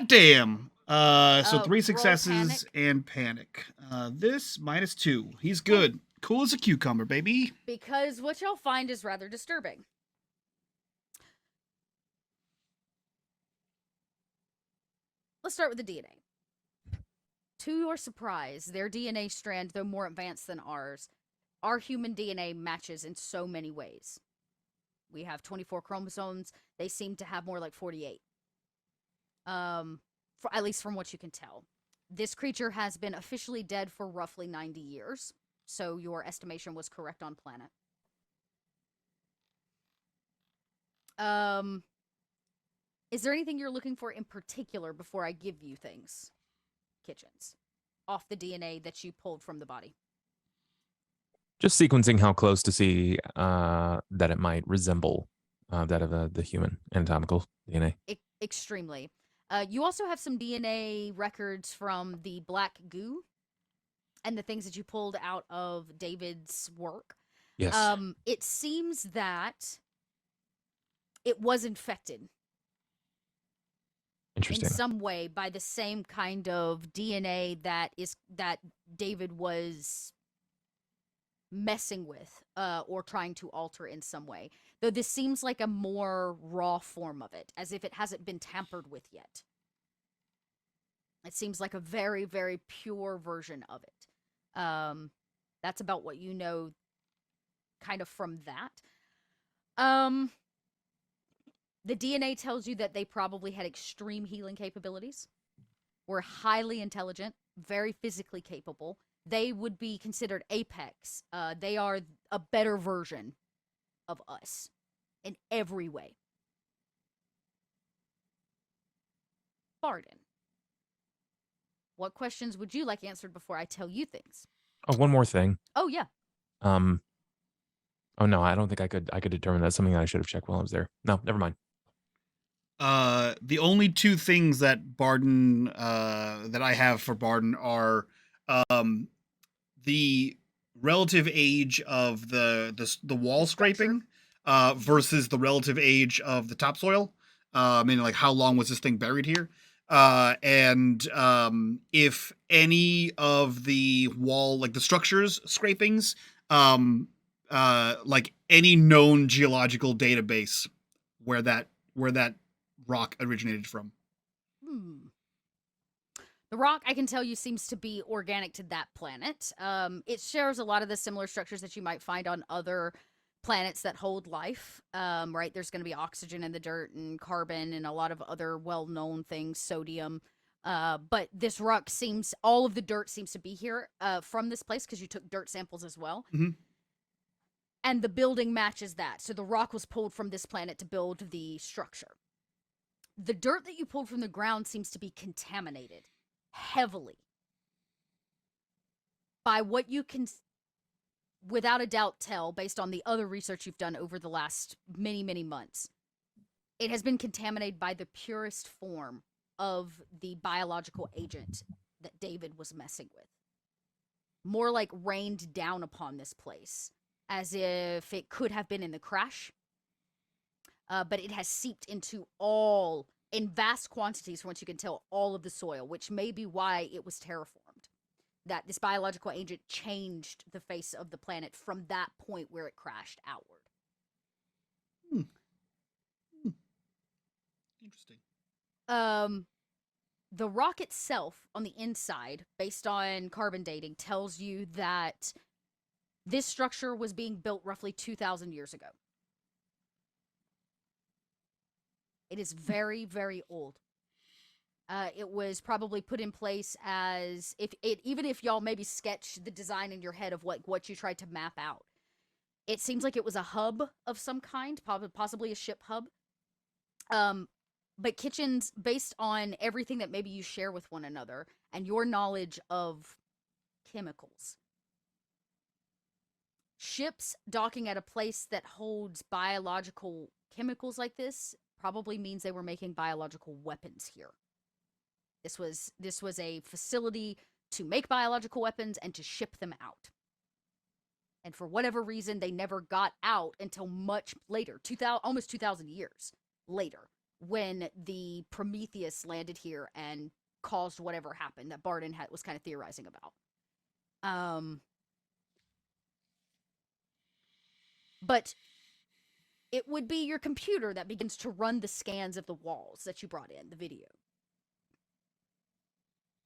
damn. So 3 successes and panic. This -2. He's good. Cool as a cucumber, baby. Because what you'll find is rather disturbing. Let's start with the DNA. To your surprise, their DNA strand, though more advanced than ours, our human DNA matches in so many ways. We have 24 chromosomes. They seem to have more like 48. At least from what you can tell. This creature has been officially dead for roughly 90 years. So your estimation was correct on planet. Is there anything you're looking for in particular before I give you things? Kitchens. Off the DNA that you pulled from the body. Just sequencing how close to see that it might resemble that of the human anatomical DNA. Extremely. You also have some DNA records from the black goo and the things that you pulled out of David's work. Yes. It seems that it was infected in Interesting. some way by the same kind of DNA that David was messing with or trying to alter in some way. Though this seems like a more raw form of it, as if it hasn't been tampered with yet. It seems like a very, very pure version of it. That's about what you know kind of from that. The DNA tells you that they probably had extreme healing capabilities, were highly intelligent, very physically capable. They would be considered apex. They are a better version of us in every way. Barden, what questions would you like answered before I tell you things? Oh, one more thing. Oh, yeah. Oh no, I don't think I could determine that's something that I should have checked while I was there. No, never mind. The only two things that Barden that I have for Barden are the relative age of the wall scraping versus the relative age of the topsoil. Meaning, like, how long was this thing buried here? And if any of the wall, like the structures scrapings, like any known geological database where that rock originated from. The rock, I can tell you, seems to be organic to that planet. It shares a lot of the similar structures that you might find on other planets that hold life. Right? There's going to be oxygen in the dirt and carbon and a lot of other well-known things, sodium. But this rock seems, all of the dirt seems to be here from this place because you took dirt samples as well. Mm-hmm. And the building matches that. So the rock was pulled from this planet to build the structure. The dirt that you pulled from the ground seems to be contaminated heavily by what you can without a doubt tell based on the other research you've done over the last many months. It has been contaminated by the purest form of the biological agent that David was messing with. More like rained down upon this place, as if it could have been in the crash. But it has seeped into all, in vast quantities, from what you can tell, all of the soil, which may be why it was terraformed. That this biological agent changed the face of the planet from that point where it crashed outward. Interesting. The rock itself on the inside, based on carbon dating, tells you that this structure was being built roughly 2,000 years ago. It is very, very old. It was probably put in place as even if y'all maybe sketch the design in your head of what you tried to map out. It seems like it was a hub of some kind, possibly a ship hub. But kitchens, based on everything that maybe you share with one another and your knowledge of chemicals. Ships docking at a place that holds biological chemicals like this probably means they were making biological weapons here. This was a facility to make biological weapons and to ship them out. And for whatever reason, they never got out until much later, almost 2,000 years later, when the Prometheus landed here and caused whatever happened that Barden was kind of theorizing about. But it would be your computer that begins to run the scans of the walls that you brought in, the video.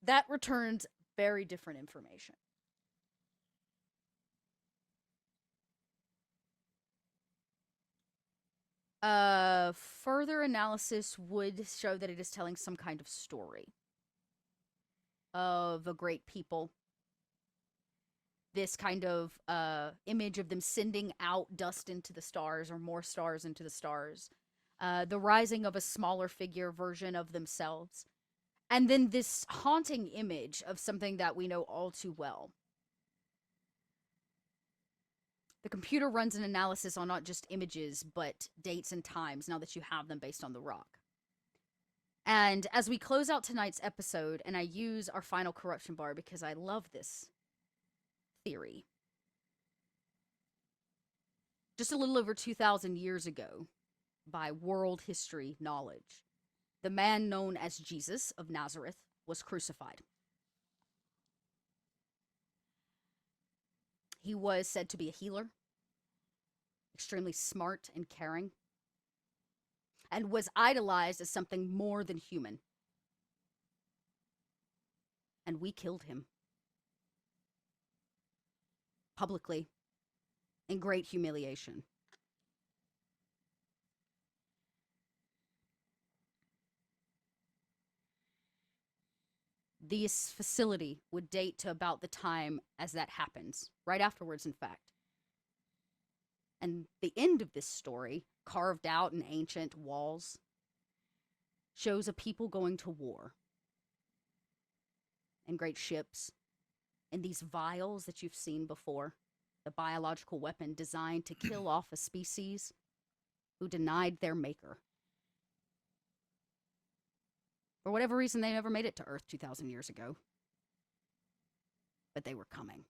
That returns very different information. Further analysis would show that it is telling some kind of story of a great people. This kind of image of them sending out dust into the stars or more stars into the stars. The rising of a smaller figure version of themselves. And then this haunting image of something that we know all too well. The computer runs an analysis on not just images, but dates and times, now that you have them based on the rock. And as we close out tonight's episode, and I use our final corruption bar because I love this theory. Just a little over 2,000 years ago, by world history knowledge. The man known as Jesus of Nazareth was crucified. He was said to be a healer, extremely smart and caring, and was idolized as something more than human. And we killed him. Publicly, in great humiliation. This facility would date to about the time as that happens, right afterwards, in fact. And the end of this story, carved out in ancient walls, shows a people going to war in great ships, in these vials that you've seen before, the biological weapon designed to kill off a species who denied their maker. For whatever reason, they never made it to Earth 2,000 years ago. But they were coming.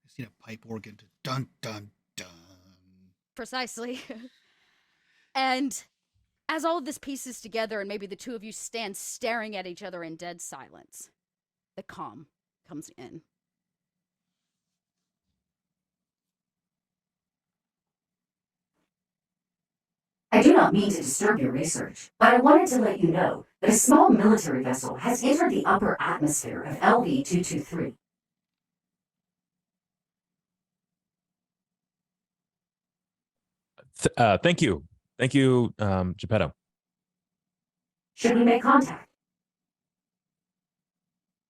I seen a pipe organ to dun dun dun. Precisely. And as all of this pieces together, and maybe the two of you stand staring at each other in dead silence, the calm comes in. I do not mean to disturb your research, but I wanted to let you know that a small military vessel has entered the upper atmosphere of LV-223. Thank you. Thank you, Geppetto. Should we make contact?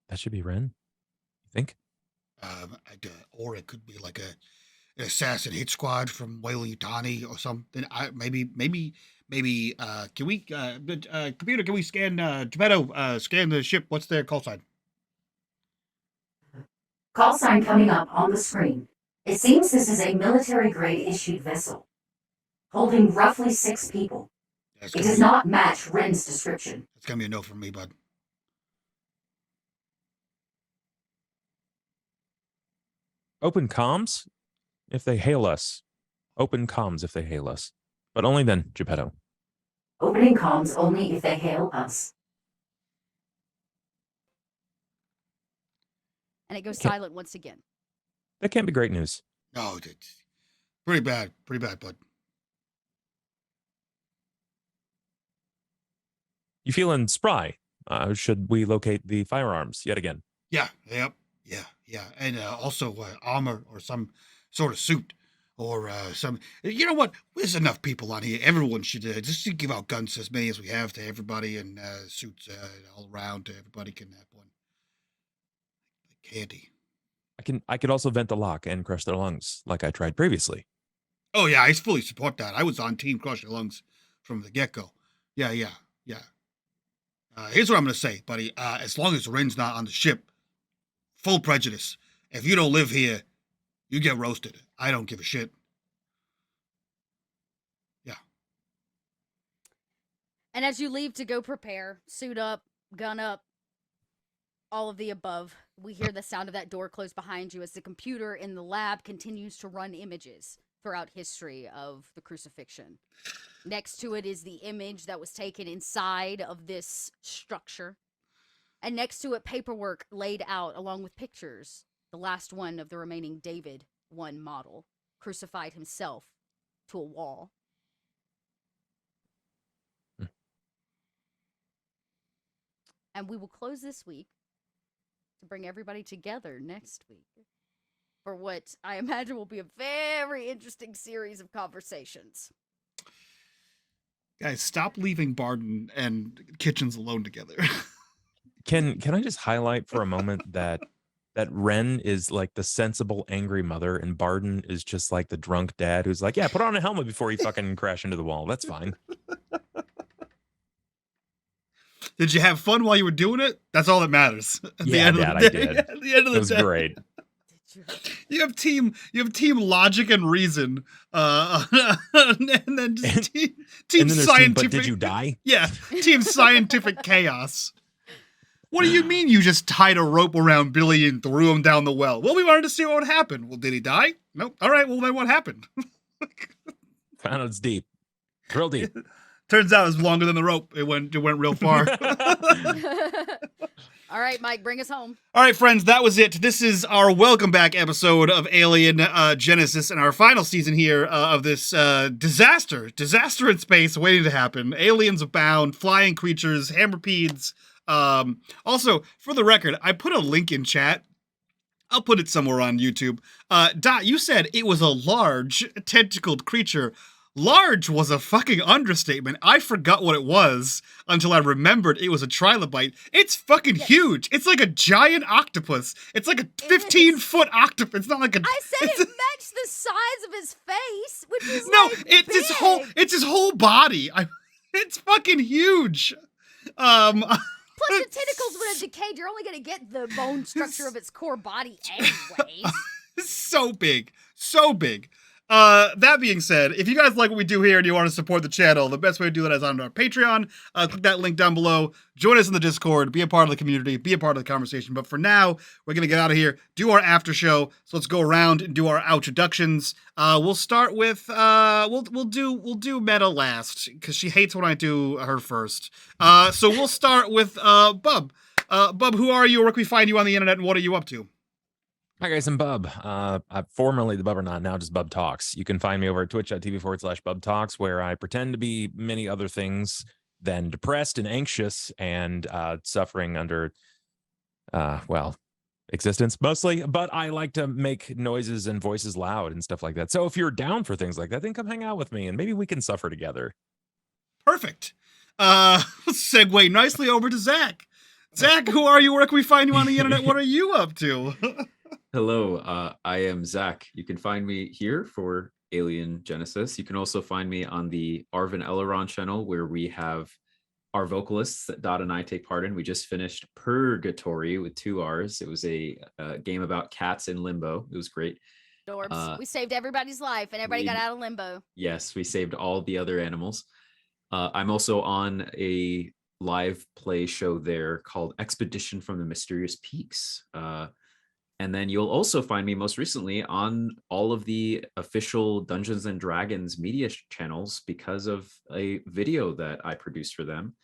That should be Ren, you think? Or it could be like an assassin hit squad from Weyland-Yutani or something. Maybe. Can we, computer? Can we scan Geppetto? Scan the ship. What's their call sign? Call sign coming up on the screen. It seems this is a military-grade issued vessel, holding roughly 6 people. It does not match Ren's description. That's gonna be a no from me, bud. Open comms if they hail us. Open comms if they hail us. But only then, Geppetto. Opening comms only if they hail us. And it goes silent once again. That can't be great news. No, it's pretty bad, bud. You feeling spry? Should we locate the firearms yet again? Yeah, and also armor or some sort of suit or some. You know what? There's enough people on here. Everyone should just give out guns as many as we have to everybody, and suits all around to everybody can have one. Like candy. I could also vent the lock and crush their lungs like I tried previously. Oh yeah, I fully support that. I was on Team Crush Your Lungs from the get-go. Yeah. Here's what I'm gonna say, buddy. As long as Ren's not on the ship, full prejudice. If you don't live here, you get roasted. I don't give a shit. Yeah. And as you leave to go prepare, suit up, gun up, all of the above, we hear the sound of that door close behind you as the computer in the lab continues to run images throughout history of the crucifixion. Next to it is the image that was taken inside of this structure. And next to it, paperwork laid out along with pictures. The last one of the remaining David 1 model, crucified himself to a wall. And we will close this week to bring everybody together next week for what I imagine will be a very interesting series of conversations. Guys, stop leaving Barden and Kitchens alone together. Can I just highlight for a moment that Ren is like the sensible, angry mother, and Barden is just like the drunk dad who's like, yeah, put on a helmet before you fucking crash into the wall. That's fine. Did you have fun while you were doing it? That's all that matters. At the end of the day, I did. At the end of the It was day. great. You have team logic and reason, and then just team And then there's scientific. but did you die? Yeah, team scientific chaos. What do you mean you just tied a rope around Billy and threw him down the well? Well, we wanted to see what would happen. Well, did he die? Nope. All right, well, then what happened? Found it's deep. Real deep. Turns out it was longer than the rope. It went real far. All right, Mike, bring us home. All right, friends, that was it. This is our welcome back episode of Alien Genesis and our final season here of this disaster in space waiting to happen. Aliens abound, flying creatures, hammerpedes. Also, for the record, I put a link in chat. I'll put it somewhere on YouTube. Dot, you said it was a large tentacled creature. Large was a fucking understatement. I forgot what it was until I remembered it was a trilobite. It's fucking huge. It's like a giant octopus. It's like a 15-foot octopus. It's not like a... I said it matched the size of his face, which is no, like it's big. It's his whole body. It's fucking huge. Plus, the tentacles would have decayed. You're only going to get the bone structure of its core body anyways. So big. So big. That being said, if you guys like what we do here and you want to support the channel, the best way to do that is on our Patreon. Click that link down below. Join us in the Discord. Be a part of the community. Be a part of the conversation. But for now, we're going to get out of here, do our after show. So let's go around and do our introductions. We'll start with, we'll do Meta last because she hates when I do her first. So we'll start with, Bub. Bub, who are you? Where can we find you on the internet and what are you up to? Hi guys, I'm Bub. I'm formerly the Bub or Not, now just Bub Talks. You can find me over at twitch.tv/Bub Talks, where I pretend to be many other things than depressed and anxious and suffering under, well, existence mostly. But I like to make noises and voices loud and stuff like that. So if you're down for things like that, then come hang out with me and maybe we can suffer together. Perfect. Segue nicely over to Zach. Zach, who are you? Where can we find you on the internet? What are you up to? Hello, I am Zach. You can find me here for Alien Genesis. You can also find me on the Arvin Eleron channel, where we have our vocalists that Dot and I take part in. We just finished Purgatory with 2 R's. It was a game about cats in limbo. It was great. Dorbs. We saved everybody's life and everybody got out of limbo. Yes, we saved all the other animals. I'm also on a live play show there called Expedition from the Mysterious Peaks. And then you'll also find me most recently on all of the official Dungeons and Dragons media channels because of a video that I produced for them,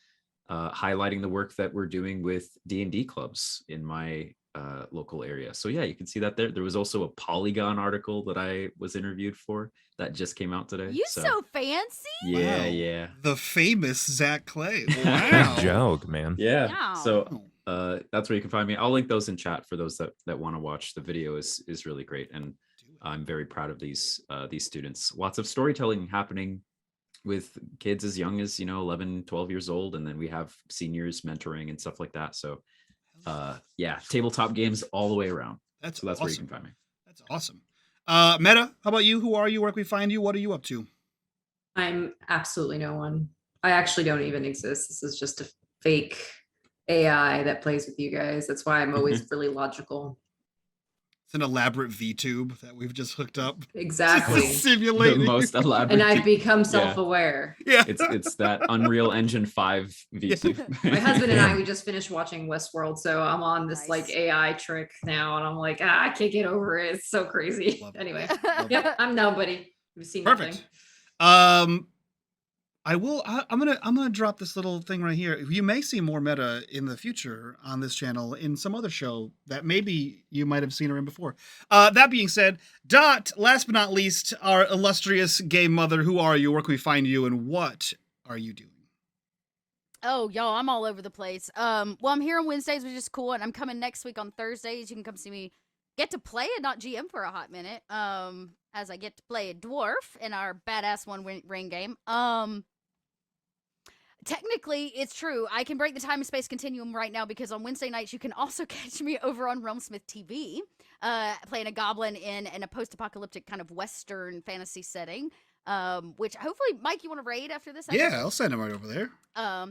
highlighting the work that we're doing with D&D clubs in my local area. So yeah, you can see that there. There was also a Polygon article that I was interviewed for that just came out today. You so fancy? Yeah, Wow. yeah. The famous Zach Clay. Good Wow. joke, man. Yeah. Wow. So that's where you can find me. I'll link those in chat for those that want to watch. The video is really great, and I'm very proud of these students. Lots of storytelling happening with kids as young as 11, 12 years old, and then we have seniors mentoring and stuff like that. So yeah, tabletop games all the way around. That's awesome. Where you can find me. That's awesome. Meta, how about you? Who are you? Where can we find you? What are you up to? I'm absolutely no one. I actually don't even exist. This is just a fake AI that plays with you guys. That's why I'm always really logical. It's an elaborate VTube that we've just hooked up. Exactly. Simulating. The most elaborate. And I've become self-aware. Yeah. It's that Unreal Engine 5 VTube. My husband and I, we just finished watching Westworld, so I'm on this Nice. like AI trick now, and I'm like, I can't get over it. It's so crazy. Love it. Anyway, Love yep, I'm nobody. We've seen Perfect. nothing. I'm gonna drop this little thing right here. You may see more Meta in the future on this channel in some other show that maybe you might have seen her in before. That being said, Dot, last but not least, our illustrious game mother, who are you? Where can we find you? And what are you doing? Oh, y'all, I'm all over the place. Well, I'm here on Wednesdays, which is cool, and I'm coming next week on Thursdays. You can come see me get to play and not GM for a hot minute. As I get to play a dwarf in our badass one-ring game. Technically, it's true. I can break the time and space continuum right now because on Wednesday nights you can also catch me over on Realmsmith TV, playing a goblin in a post-apocalyptic kind of Western fantasy setting. Which hopefully, Mike, you want to raid after this episode? Yeah, I'll send him right over there. Yeah,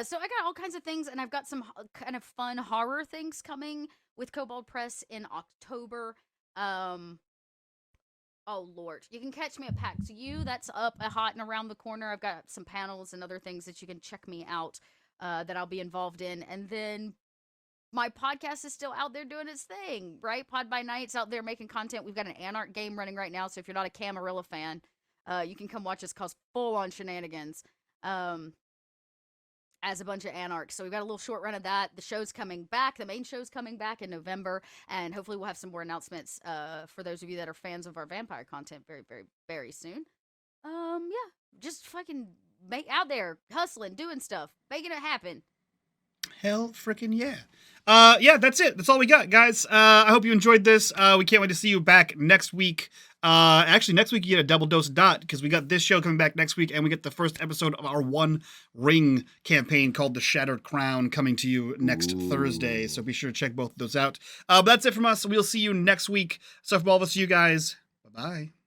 so I got all kinds of things, and I've got some kind of fun horror things coming with Kobold Press in October. Oh Lord, you can catch me at PAX U. That's up, hot and around the corner. I've got some panels and other things that you can check me out. that I'll be involved in. And then my podcast is still out there doing its thing, right? Pod by Night's out there making content. We've got an Anarch game running right now, so if you're not a Camarilla fan, you can come watch us cause full-on shenanigans as a bunch of Anarchs. So we've got a little short run of that. The show's coming back. The main show's coming back in November, and hopefully we'll have some more announcements for those of you that are fans of our vampire content very, very, very soon. Yeah, just fucking out there hustling, doing stuff, making it happen. Hell freaking yeah. Yeah, that's it. That's all we got, guys. I hope you enjoyed this. We can't wait to see you back next week. Actually, next week you get a double dose of Dot, because we got this show coming back next week, and we get the first episode of our One Ring campaign called The Shattered Crown coming to you next Thursday. So be sure to check both of those out. But that's it from us. We'll see you next week. So from all of us to you guys, bye-bye.